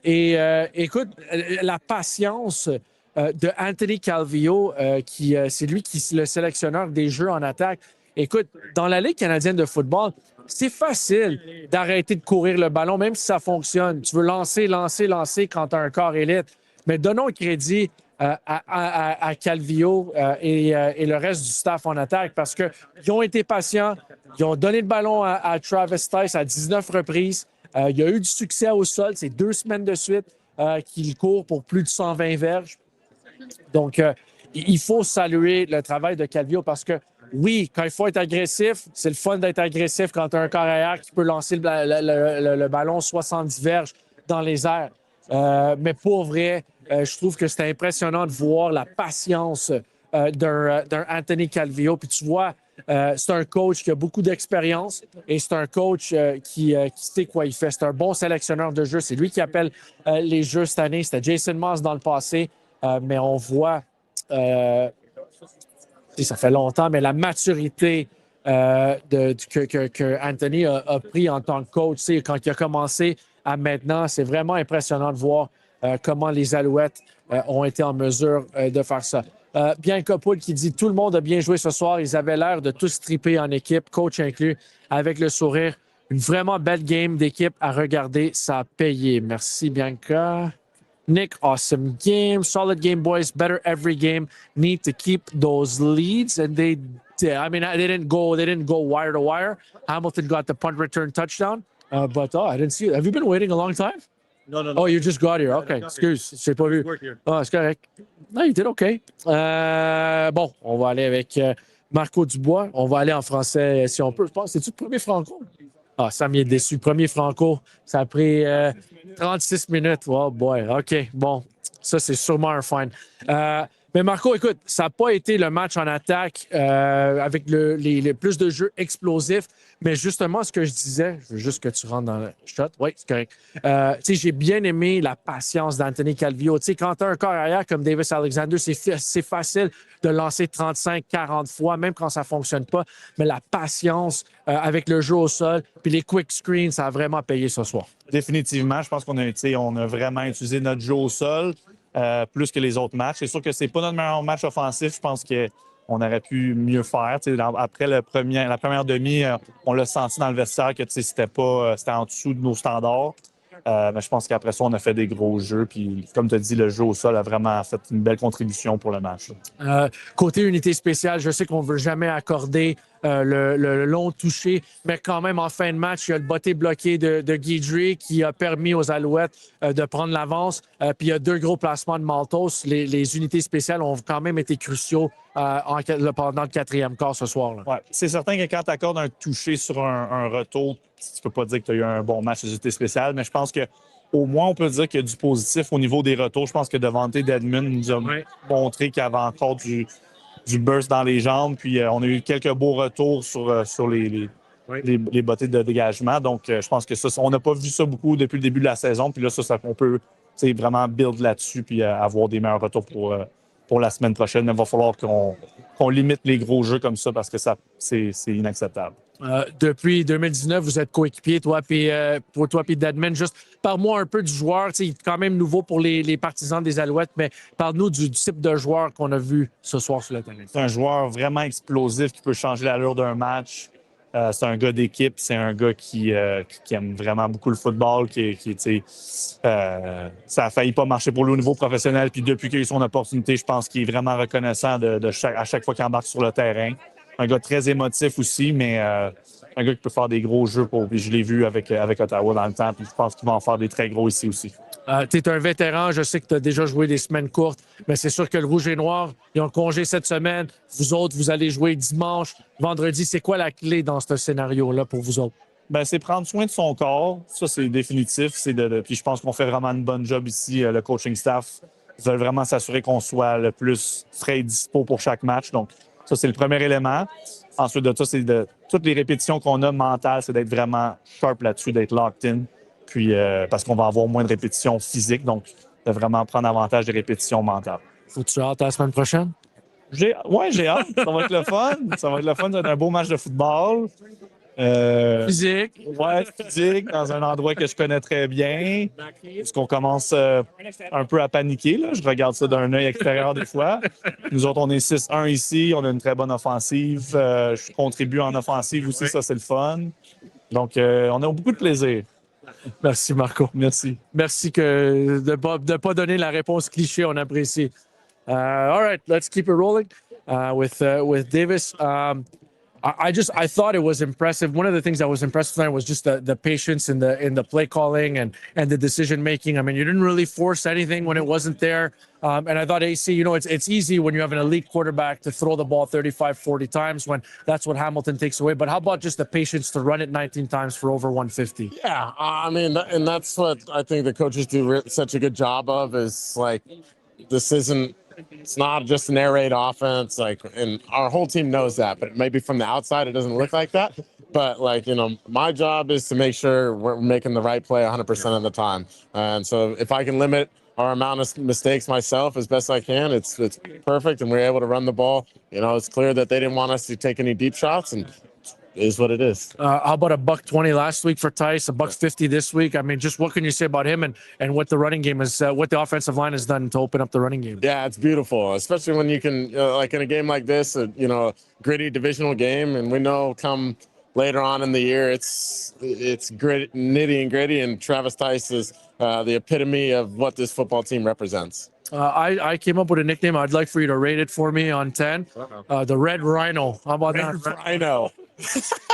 [SPEAKER 1] Écoute, la patience de Anthony Calvillo, c'est lui qui est le sélectionneur des jeux en attaque. Écoute, dans la Ligue canadienne de football, c'est facile d'arrêter de courir le ballon, même si ça fonctionne. Tu veux lancer quand tu as un corps élite. Mais donnons le crédit à Calvillo et le reste du staff en attaque parce qu'ils ont été patients. Ils ont donné le ballon à Travis Theis à 19 reprises. Il y a eu du succès au sol. C'est 2 semaines de suite qu'il court pour plus de 120 verges. Donc, il faut saluer le travail de Calvillo parce que oui, quand il faut être agressif, c'est le fun d'être agressif quand tu as un carrière qui peut lancer le ballon 70 verges dans les airs. Mais pour vrai, je trouve que c'est impressionnant de voir la patience d'un Anthony Calvillo. Puis tu vois C'est un coach qui a beaucoup d'expérience et c'est un coach qui sait quoi il fait. C'est un bon sélectionneur de jeux. C'est lui qui appelle les jeux cette année. C'était Jason Moss dans le passé, mais on voit, ça fait longtemps, mais la maturité que Anthony a pris en tant que coach, quand il a commencé à maintenant, c'est vraiment impressionnant de voir comment les Alouettes ont été en mesure de faire ça. Bianca Poul qui dit « Tout le monde a bien joué ce soir. Ils avaient l'air de tous triper en équipe, coach inclus, avec le sourire. Une vraiment belle game d'équipe à regarder. Ça a payé. » Merci, Bianca. Nick, awesome game. Solid game, boys. Better every game. Need to keep those leads. And they did. I mean, they didn't go wire to wire. Hamilton got the punt return touchdown. But I didn't see it. Have you been waiting a long time?
[SPEAKER 8] No.
[SPEAKER 1] Oh, you just got here. OK. Excuse. Je n'ai pas vu. Ah, c'est correct. Non, il était OK. Bon, on va aller avec Marco Dubois. On va aller en français si on peut. Je pense, c'est-tu le premier franco? Ah, ça m'y est déçu. Premier franco. Ça a pris 36 minutes. Oh boy. OK. Bon, ça, c'est sûrement un fine. Mais Marco, écoute, ça n'a pas été le match en attaque avec les plus de jeux explosifs, mais justement, ce que je disais, je veux juste que tu rentres dans le shot. Oui, c'est correct. J'ai bien aimé la patience d'Anthony Calvillo. Quand tu as un corps arrière comme Davis Alexander, c'est facile de lancer 35-40 fois, même quand ça ne fonctionne pas. Mais la patience avec le jeu au sol, puis les quick screens, ça a vraiment payé ce soir.
[SPEAKER 8] Définitivement, je pense qu'on a vraiment utilisé notre jeu au sol. Plus que les autres matchs. C'est sûr que c'est pas notre meilleur match offensif. Je pense qu'on aurait pu mieux faire. Après la première demi, on l'a senti dans le vestiaire que c'était en dessous de nos standards. Mais je pense qu'après ça, on a fait des gros jeux. Puis, comme tu as dit, le jeu au sol a vraiment fait une belle contribution pour le match.
[SPEAKER 1] Côté unité spéciale, je sais qu'on ne veut jamais accorder le long toucher, mais quand même, en fin de match, il y a le botté bloqué de Guidry qui a permis aux Alouettes de prendre l'avance. Puis il y a 2 gros placements de Maltos. Les unités spéciales ont quand même été cruciaux pendant le 4e quart ce soir.
[SPEAKER 8] Ouais. C'est certain que quand tu accordes un toucher sur un retour, tu ne peux pas dire que tu as eu un bon match des unités spéciales, mais je pense qu'au moins, on peut dire qu'il y a du positif au niveau des retours. Je pense que Devonte Dedmon nous a montré qu'il y avait encore du burst dans les jambes. Puis on a eu quelques beaux retours sur les bottées de dégagement. Donc, je pense que ça, on n'a pas vu ça beaucoup depuis le début de la saison. Puis là, on peut vraiment build là-dessus puis avoir des meilleurs retours pour la semaine prochaine. Mais il va falloir qu'on limite les gros jeux comme ça parce que c'est inacceptable.
[SPEAKER 1] Depuis 2019, vous êtes coéquipiers, toi puis Dedmon. Juste parle-moi un peu du joueur. Il est quand même nouveau pour les partisans des Alouettes, mais parle-nous du type de joueur qu'on a vu ce soir sur le terrain.
[SPEAKER 8] C'est un joueur vraiment explosif qui peut changer l'allure d'un match. C'est un gars d'équipe. C'est un gars qui aime vraiment beaucoup le football. Ça a failli pas marcher pour lui au niveau professionnel. Puis depuis qu'il a eu son opportunité, je pense qu'il est vraiment reconnaissant à chaque fois qu'il embarque sur le terrain. Un gars très émotif aussi, mais un gars qui peut faire des gros jeux. Puis je l'ai vu avec Ottawa dans le temps, puis je pense qu'il va en faire des très gros ici aussi.
[SPEAKER 1] Tu es un vétéran, je sais que tu as déjà joué des semaines courtes, mais c'est sûr que le Rouge et Noir, ils ont congé cette semaine. Vous autres, vous allez jouer dimanche, vendredi. C'est quoi la clé dans ce scénario-là pour vous autres?
[SPEAKER 8] Ben, c'est prendre soin de son corps. Ça, c'est définitif. Puis je pense qu'on fait vraiment une bonne job ici, le coaching staff. Ils veulent vraiment s'assurer qu'on soit le plus frais et dispo pour chaque match. Donc, ça, c'est le premier élément. Ensuite de ça, c'est toutes les répétitions qu'on a mentales, c'est d'être vraiment sharp là-dessus, d'être locked in. Puis, parce qu'on va avoir moins de répétitions physiques, donc de vraiment prendre avantage des répétitions mentales.
[SPEAKER 1] Faut-tu hâte à la semaine prochaine?
[SPEAKER 8] J'ai hâte. Ça va être le fun. Ça va être un beau match de football.
[SPEAKER 1] Physique.
[SPEAKER 8] Ouais, physique, dans un endroit que je connais très bien. Parce qu'on commence un peu à paniquer. Là. Je regarde ça d'un œil extérieur des fois. Nous autres, on est 6-1 ici. On a une très bonne offensive. Je contribue en offensive aussi. Ça, c'est le fun. Donc, on a beaucoup de plaisir.
[SPEAKER 1] Merci, Marco.
[SPEAKER 8] Merci.
[SPEAKER 1] Merci de ne pas donner la réponse cliché. On apprécie. All right, let's keep it rolling with Davis. I thought it was impressive. One of the things that was impressive tonight was just the patience in the play calling and the decision making. I mean, you didn't really force anything when it wasn't there. And I thought AC, it's easy when you have an elite quarterback to throw the ball 35, 40 times when that's what Hamilton takes away. But how about just the patience to run it 19 times for over 150?
[SPEAKER 9] Yeah, I mean, and that's what I think the coaches do such a good job of is like, this isn't It's not just an air raid offense, like, and our whole team knows that. But maybe from the outside, it doesn't look like that. But like, my job is to make sure we're making the right play 100% of the time. And so if I can limit our amount of mistakes myself as best I can, it's perfect, and we're able to run the ball. It's clear that they didn't want us to take any deep shots, and it is what it is.
[SPEAKER 1] How about $120 last week for Theis, $150 this week? I mean, just what can you say about him and what the running game is, what the offensive line has done to open up the running game?
[SPEAKER 9] Yeah, it's beautiful, especially when you can, like in a game like this, gritty divisional game, and we know come later on in the year, it's nitty and gritty, and Travis Theis is the epitome of what this football team represents.
[SPEAKER 1] I came up with a nickname. I'd like for you to rate it for me on 10. The Red Rhino. How about that?
[SPEAKER 9] Rhino.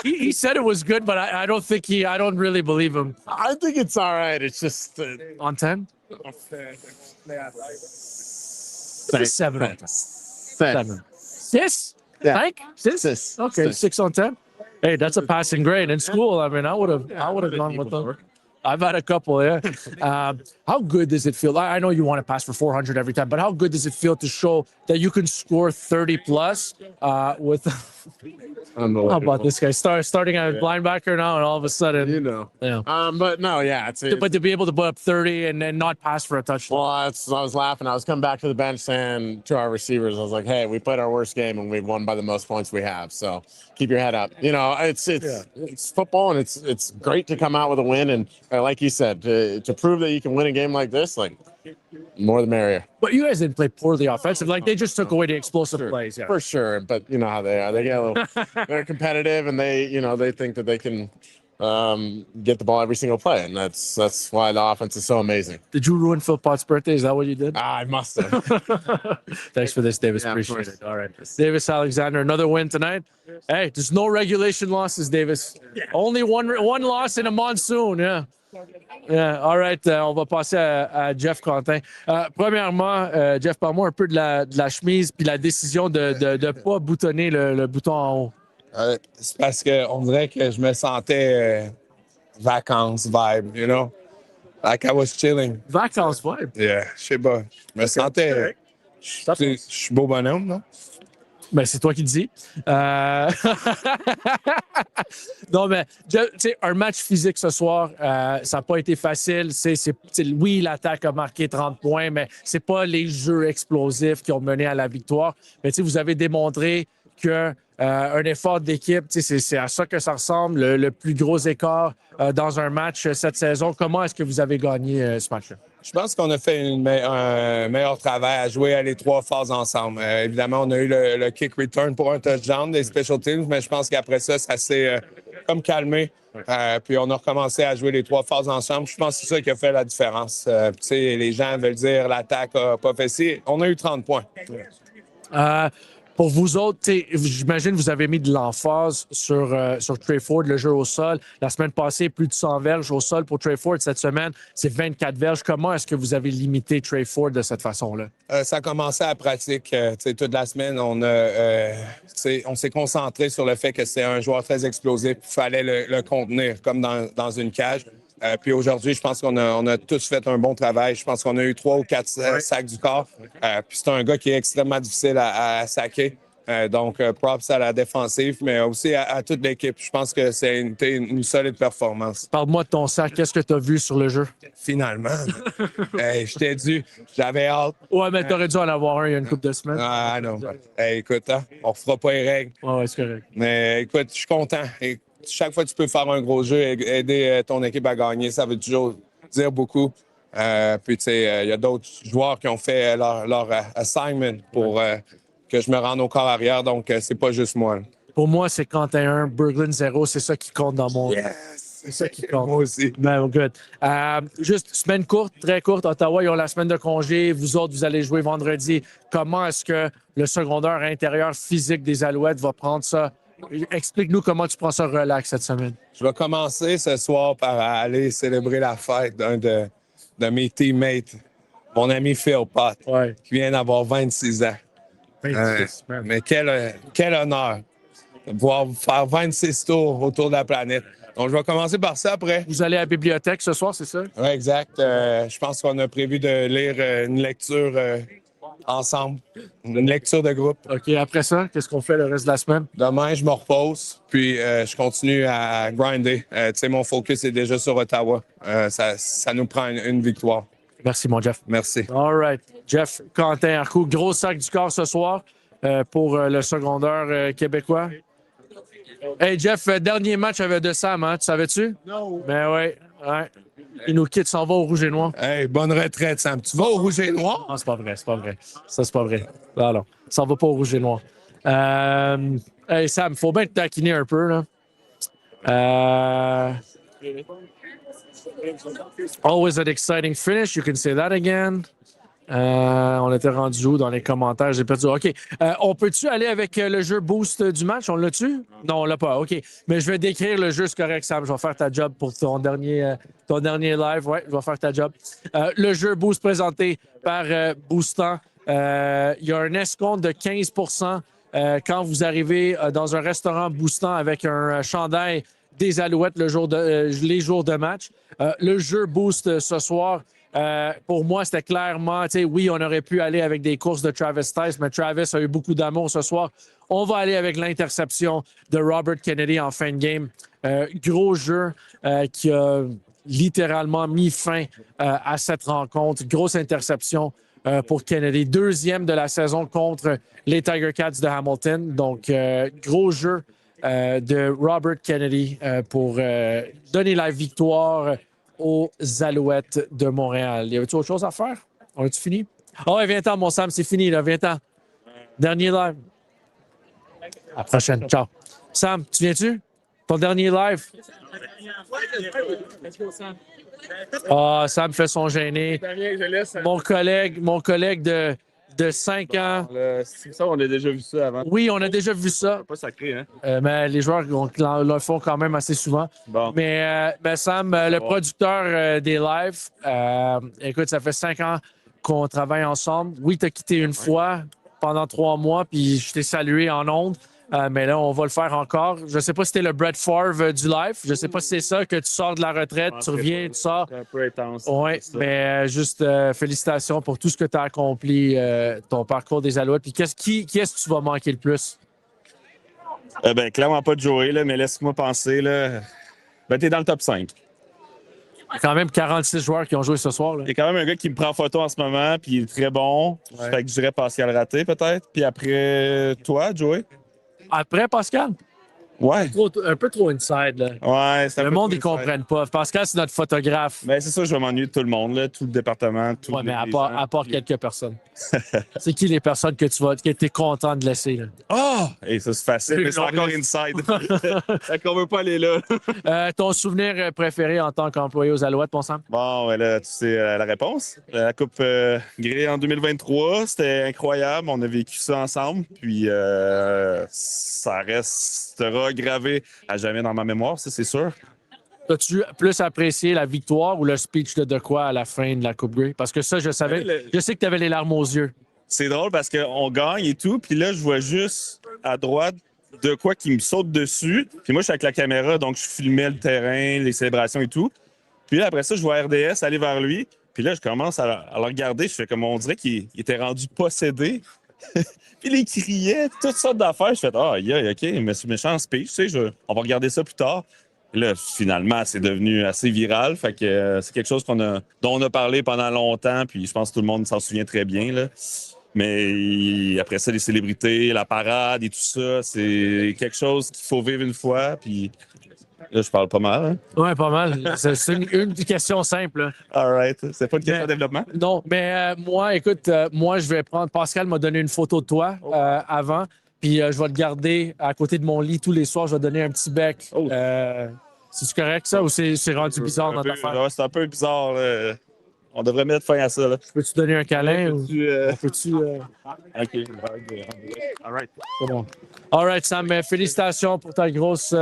[SPEAKER 1] He said it was good, but I don't really believe him.
[SPEAKER 9] I think it's all right. It's just
[SPEAKER 1] on 10. 7. 7. 6.
[SPEAKER 9] Yeah.
[SPEAKER 1] Think 6. Okay, 6 on 10. Hey, that's a passing grade in school. I mean, I would have gone with them. I've had a couple, yeah. How good does it feel? I know you want to pass for 400 every time, but how good does it feel to show that you can score 30 plus with? How about this guy starting at linebacker now, and all of a sudden, yeah.
[SPEAKER 9] But no, yeah,
[SPEAKER 1] but to be able to put up 30 and then not pass for a touchdown.
[SPEAKER 9] Well, I was laughing. I was coming back to the bench saying to our receivers, I was like, "Hey, we played our worst game and we won by the most points we have. So keep your head up. It's football, and it's great to come out with a win. And like you said, to prove that you can win a game like this, like, more the merrier.
[SPEAKER 1] But you guys didn't play poorly offensive. Like, they just took away the explosive plays. Yeah.
[SPEAKER 9] For sure. But you know how they are. They get a little. They're competitive, and they think that they can get the ball every single play, and that's why the offense is so amazing.
[SPEAKER 1] Did you ruin Phil Potts' birthday? Is that what you did?
[SPEAKER 9] I must have.
[SPEAKER 1] Thanks for this, Davis. Appreciate it. All right, Davis Alexander, another win tonight. Hey, there's no regulation losses, Davis. Only one loss in a monsoon. Yeah. Yeah, all right. On va passer à Jeff Quentin. Premièrement, Jeff, parle-moi un peu de la chemise puis la décision de ne pas boutonner le bouton en haut.
[SPEAKER 10] C'est parce qu'on dirait que je me sentais vacances vibe, you know? Like I was chilling.
[SPEAKER 1] Vacances vibe?
[SPEAKER 10] Yeah, je sais pas. Je me sentais. Je suis beau bonhomme, non?
[SPEAKER 1] Ben, c'est toi qui le dis. Non, mais tu sais, un match physique ce soir, ça n'a pas été facile. Oui, l'attaque a marqué 30 points, mais c'est pas les jeux explosifs qui ont mené à la victoire. Mais vous avez démontré que un effort d'équipe, c'est à ça que ça ressemble, le plus gros écart dans un match cette saison. Comment est-ce que vous avez gagné ce match-là?
[SPEAKER 10] Je pense qu'on a fait un meilleur travail à jouer les trois phases ensemble. Évidemment, on a eu le kick return pour un touchdown des special teams, mais je pense qu'après ça s'est comme calmé. Puis on a recommencé à jouer les trois phases ensemble. Je pense que c'est ça qui a fait la différence. Les gens veulent dire l'attaque n'a pas fait ci. On a eu 30 points.
[SPEAKER 1] Pour vous autres, j'imagine que vous avez mis de l'emphase sur Trey Ford, le jeu au sol. La semaine passée, plus de 100 verges au sol pour Trey Ford. Cette semaine, c'est 24 verges. Comment est-ce que vous avez limité Trey Ford de cette façon-là?
[SPEAKER 10] Ça a commencé à la pratique. Toute la semaine, on s'est concentré sur le fait que c'est un joueur très explosif. Il fallait le contenir comme dans une cage. Puis aujourd'hui, je pense qu'on a tous fait un bon travail. Je pense qu'on a eu 3 ou 4 sacs du corps. Puis c'est un gars qui est extrêmement difficile à saquer. Donc, props à la défensive, mais aussi à toute l'équipe. Je pense que c'est une solide performance.
[SPEAKER 1] Parle-moi de ton sac. Qu'est-ce que tu as vu sur le jeu?
[SPEAKER 10] Finalement. Je t'ai dit, j'avais hâte.
[SPEAKER 1] Ouais, mais t'aurais dû en avoir un il y a une couple de semaines.
[SPEAKER 10] Ah non. Écoute, on ne refera pas les règles.
[SPEAKER 1] Ouais, c'est correct.
[SPEAKER 10] Mais écoute, je suis content. Chaque fois que tu peux faire un gros jeu et aider ton équipe à gagner, ça veut toujours dire beaucoup. Puis, tu sais, il y a d'autres joueurs qui ont fait leur assignment pour que je me rende au corps arrière. Donc, c'est pas juste moi.
[SPEAKER 1] Pour moi, c'est Quentin 1, Berglund 0. C'est ça qui compte dans mon...
[SPEAKER 10] Yes!
[SPEAKER 1] C'est ça qui compte.
[SPEAKER 10] Moi aussi.
[SPEAKER 1] Ben, good. Juste, semaine courte, très courte. Ottawa, ils ont la semaine de congé. Vous autres, vous allez jouer vendredi. Comment est-ce que le secondaire intérieur physique des Alouettes va prendre ça? Explique-nous comment tu prends ça relax cette semaine.
[SPEAKER 10] Je vais commencer ce soir par aller célébrer la fête d'un de mes teammates, mon ami Phil Pot, qui vient d'avoir 26 ans.
[SPEAKER 1] 26,
[SPEAKER 10] mais quel honneur de pouvoir faire 26 tours autour de la planète. Donc, je vais commencer par ça après.
[SPEAKER 1] Vous allez à la bibliothèque ce soir, c'est ça?
[SPEAKER 10] Oui, exact. Je pense qu'on a prévu de lire une lecture ensemble. Une lecture de groupe.
[SPEAKER 1] OK, après ça, qu'est-ce qu'on fait le reste de la semaine?
[SPEAKER 10] Demain, je me repose, puis je continue à grinder. Tu sais, mon focus est déjà sur Ottawa. Ça nous prend une victoire.
[SPEAKER 1] Merci, mon Jeff.
[SPEAKER 10] Merci.
[SPEAKER 1] All right. Jeff, Quentin Arcou, gros sac du corps ce soir pour le secondaire québécois. Hey, Jeff, dernier match avec De Sam, hein, tu savais-tu?
[SPEAKER 3] Non.
[SPEAKER 1] Ben ouais. Il nous quitte, s'en va au rouge et noir.
[SPEAKER 10] Hey, bonne retraite, Sam. Tu vas au rouge et noir?
[SPEAKER 1] Non, c'est pas vrai, c'est pas vrai. Ça, c'est pas vrai. Alors, ça va pas au rouge et noir. Hey, Sam, faut bien te taquiner un peu, là. Always an exciting finish. You can say that again. On était rendu où dans les commentaires? J'ai perdu. OK. On peut-tu aller avec le jeu boost du match? On l'a-tu? Non, on l'a pas. OK. Mais je vais décrire le jeu, c'est correct, Sam. Je vais faire ta job pour ton dernier live. Ouais, je vais faire ta job. Le jeu boost présenté par Boostant. Il y a un escompte de 15 quand vous arrivez dans un restaurant Boostant avec un chandail des Alouettes les jours de match. Le jeu boost ce soir, pour moi, c'était clairement, oui, on aurait pu aller avec des courses de Travis Theis, mais Travis a eu beaucoup d'amour ce soir. On va aller avec l'interception de Robert Kennedy en fin de game. Gros jeu qui a littéralement mis fin à cette rencontre. Grosse interception pour Kennedy. Deuxième de la saison contre les Tiger Cats de Hamilton. Donc, gros jeu de Robert Kennedy pour donner la victoire aux Alouettes de Montréal. Y avait-tu autre chose à faire? On a-tu fini? Ah ouais, viens-t'en, mon Sam, c'est fini, là. Viens-t'en. Dernier live. À la prochaine. Ciao. Sam, tu viens-tu? Ton dernier live? Ah, Sam fait son gêné. Mon collègue de 5 ans.
[SPEAKER 11] C'est ça, on a déjà vu ça avant.
[SPEAKER 1] Oui, on a déjà vu ça.
[SPEAKER 11] Pas sacré, hein?
[SPEAKER 1] Mais les joueurs le font quand même assez souvent.
[SPEAKER 11] Bon.
[SPEAKER 1] Mais Sam, le producteur des lives, écoute, ça fait 5 ans qu'on travaille ensemble. Oui, tu as quitté une fois pendant 3 mois, puis je t'ai salué en ondes. Mais là, on va le faire encore. Je ne sais pas si c'était le Brett Favre du live. Je ne sais pas si c'est ça, que tu sors de la retraite, tu reviens, tu sors.
[SPEAKER 11] C'est un peu intense.
[SPEAKER 1] Oui, mais juste félicitations pour tout ce que tu as accompli, ton parcours des Alouettes. Puis qui est-ce que tu vas manquer le plus?
[SPEAKER 11] Ben, clairement pas de Joey, là, mais laisse-moi penser. Là. Ben, t'es dans le top 5.
[SPEAKER 1] Il y a quand même 46 joueurs qui ont joué ce soir. Là.
[SPEAKER 11] Il y a quand même un gars qui me prend en photo en ce moment, puis il est très bon.
[SPEAKER 1] Ouais.
[SPEAKER 11] Fait que je dirais Pascal Raté, peut-être. Puis après, toi, Joey?
[SPEAKER 1] Après, Pascal?
[SPEAKER 11] Ouais.
[SPEAKER 1] Un peu trop inside. Là.
[SPEAKER 11] Ouais, c'est un
[SPEAKER 1] Le
[SPEAKER 11] peu
[SPEAKER 1] monde,
[SPEAKER 11] trop
[SPEAKER 1] ils comprennent pas. Pascal, c'est notre photographe.
[SPEAKER 11] Ben, c'est ça, je vais m'ennuyer de tout le monde, là, tout le département.
[SPEAKER 1] Ouais, mais à part quelques personnes. C'est qui les personnes que tu es content de laisser? Là?
[SPEAKER 11] Ah! Et ça, c'est facile, mais c'est encore inside. Fait qu'on veut pas aller là.
[SPEAKER 1] Ton souvenir préféré en tant qu'employé aux Alouettes, mon Sam?
[SPEAKER 11] Bon, ouais, là, tu sais la réponse. La Coupe Grey en 2023, c'était incroyable. On a vécu ça ensemble. Puis ça restera gravé à jamais dans ma mémoire, ça, c'est sûr.
[SPEAKER 1] As-tu plus apprécié la victoire ou le speech de quoi à la fin de la Coupe Grey? Parce que ça, je savais. Je sais que tu avais les larmes aux yeux.
[SPEAKER 11] C'est drôle parce qu'on gagne et tout. Puis là, je vois juste à droite de quoi qui me saute dessus. Puis moi, je suis avec la caméra, donc je filmais le terrain, les célébrations et tout. Puis là, après ça, je vois RDS aller vers lui. Puis là, je commence à le regarder. Je fais comme on dirait qu'il était rendu possédé. Puis il criait toutes sortes d'affaires. Je fais OK, méchant speech, tu sais, on va regarder ça plus tard. Et là, finalement, c'est devenu assez viral. Fait que c'est quelque chose dont on a parlé pendant longtemps. Puis je pense que tout le monde s'en souvient très bien, là. Mais après ça, les célébrités, la parade et tout ça, c'est quelque chose qu'il faut vivre une fois. Puis là, je parle pas mal. Hein?
[SPEAKER 1] Oui, pas mal. C'est une question simple. Là.
[SPEAKER 11] All right. C'est pas une question de développement?
[SPEAKER 1] Non, mais moi, écoute, moi, je vais prendre... Pascal m'a donné une photo de toi avant, puis je vais te garder à côté de mon lit tous les soirs. Je vais te donner un petit bec. C'est correct, ça, ou c'est rendu bizarre dans ta affaire?
[SPEAKER 11] C'est un peu bizarre, là. On devrait mettre fin à ça. Là.
[SPEAKER 1] Peux-tu donner un câlin?
[SPEAKER 11] Peux-tu... OK.
[SPEAKER 1] All right. C'est bon. All right, Sam, félicitations pour ta grosse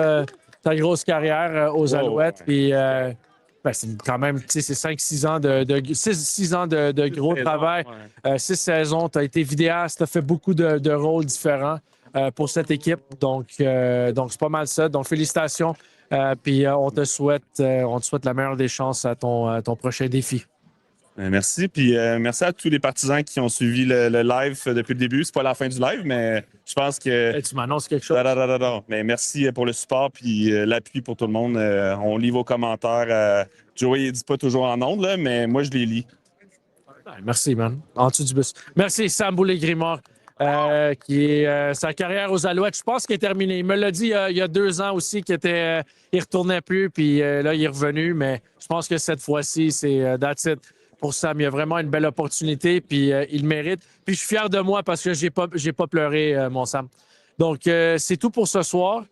[SPEAKER 1] carrière aux Alouettes. Puis, c'est quand même, c'est 5-6 ans de gros travail. 6 saisons. Tu as été vidéaste, tu as fait beaucoup de rôles différents pour cette équipe. Donc c'est pas mal ça. Donc, félicitations. Puis, on te souhaite la meilleure des chances à ton prochain défi.
[SPEAKER 11] Merci. Puis merci à tous les partisans qui ont suivi le live depuis le début. C'est pas la fin du live, mais je pense que.
[SPEAKER 1] Hey, tu m'annonces quelque chose?
[SPEAKER 11] Non. Mais merci pour le support puis l'appui pour tout le monde. On lit vos commentaires. Joey ne dit pas toujours en ondes, là, mais moi, je les lis.
[SPEAKER 1] Merci, man. En dessous du bus. Merci, Sam Boulay-Grimard, qui est sa carrière aux Alouettes. Je pense qu'il est terminé. Il me l'a dit il y a 2 ans aussi qu'il il retournait plus, puis là, il est revenu. Mais je pense que cette fois-ci, c'est that's it. Pour Sam, il y a vraiment une belle opportunité, puis il le mérite. Puis je suis fier de moi parce que j'ai pas pleuré, mon Sam. Donc, c'est tout pour ce soir.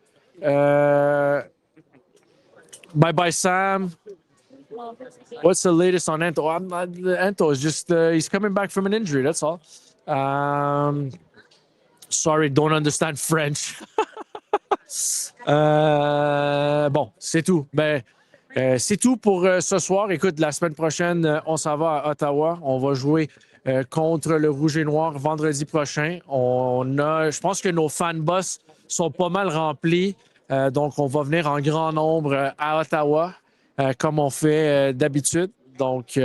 [SPEAKER 1] Bye-bye, Sam. What's the latest on Anto? Anto is just, he's coming back from an injury, that's all. Sorry, don't understand French. Bon, c'est tout. C'est tout pour ce soir. Écoute, la semaine prochaine, on s'en va à Ottawa. On va jouer contre le Rouge et Noir vendredi prochain. Je pense que nos fan bus sont pas mal remplis. Donc, on va venir en grand nombre à Ottawa, comme on fait d'habitude. Donc,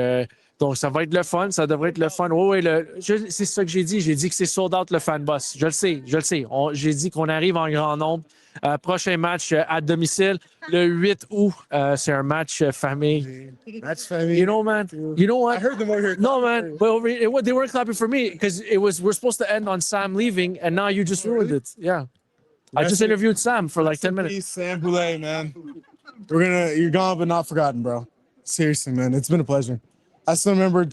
[SPEAKER 1] ça va être le fun. Ça devrait être le fun. Oui, c'est ça que j'ai dit. J'ai dit que c'est sold out le fan bus. Je le sais. J'ai dit qu'on arrive en grand nombre. Prochain match à domicile, le 8 août. C'est un match famille.
[SPEAKER 3] Match family.
[SPEAKER 1] You know, man. You know what?
[SPEAKER 3] I heard them over here.
[SPEAKER 1] No, man. But they weren't clapping for me because we're supposed to end on Sam leaving, and now you just ruined it. Yeah. I just interviewed Sam for like 10 minutes.
[SPEAKER 3] Peace, Sam Boulay, man. You're gone but not forgotten, bro. Seriously, man. It's been a pleasure. I still remember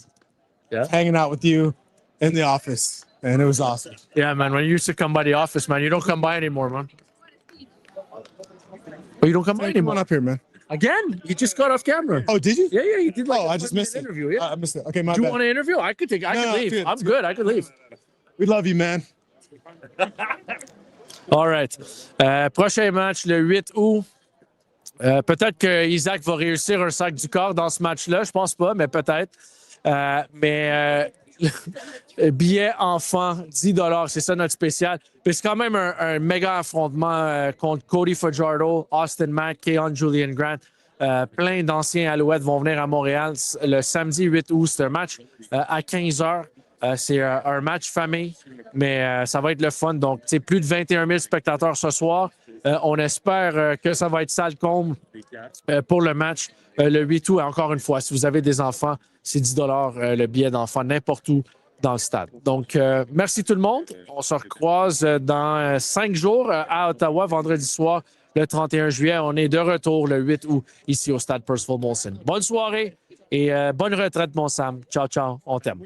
[SPEAKER 3] hanging out with you in the office, and it was awesome.
[SPEAKER 1] Yeah, man. When you used to come by the office, man, you don't come by anymore, man. Oh, you don't come by
[SPEAKER 3] Come
[SPEAKER 1] anymore?
[SPEAKER 3] on up here, man.
[SPEAKER 1] Again? You just got off camera.
[SPEAKER 3] Oh, did you?
[SPEAKER 1] Yeah, you did like
[SPEAKER 3] I just missed it.
[SPEAKER 1] interview. Yeah.
[SPEAKER 3] I missed it. Okay, my
[SPEAKER 1] Do you
[SPEAKER 3] bad.
[SPEAKER 1] want to interview? I could leave.
[SPEAKER 3] dude,
[SPEAKER 1] I'm good. I could leave.
[SPEAKER 3] We love you, man.
[SPEAKER 1] All right. Prochain match, le 8 août. Peut-être que Isaac va réussir un sac du corps dans ce match-là. Je pense pas, mais peut-être. Billet enfant, 10 $. C'est ça notre spécial. Puis c'est quand même un méga affrontement contre Cody Fajardo, Austin Mack, Keon Julian Grant. Plein d'anciens Alouettes vont venir à Montréal le samedi 8 août. C'est un match à 15 h. C'est un match famille, mais ça va être le fun. Donc, plus de 21 000 spectateurs ce soir. On espère que ça va être salle comble pour le match le 8 août. Encore une fois, si vous avez des enfants, c'est 10 $ le billet d'enfant n'importe où dans le stade. Donc, merci tout le monde. On se recroise dans 5 jours à Ottawa, vendredi soir, le 31 juillet. On est de retour le 8 août ici au stade Percival Molson. Bonne soirée et bonne retraite, mon Sam. Ciao, ciao. On t'aime.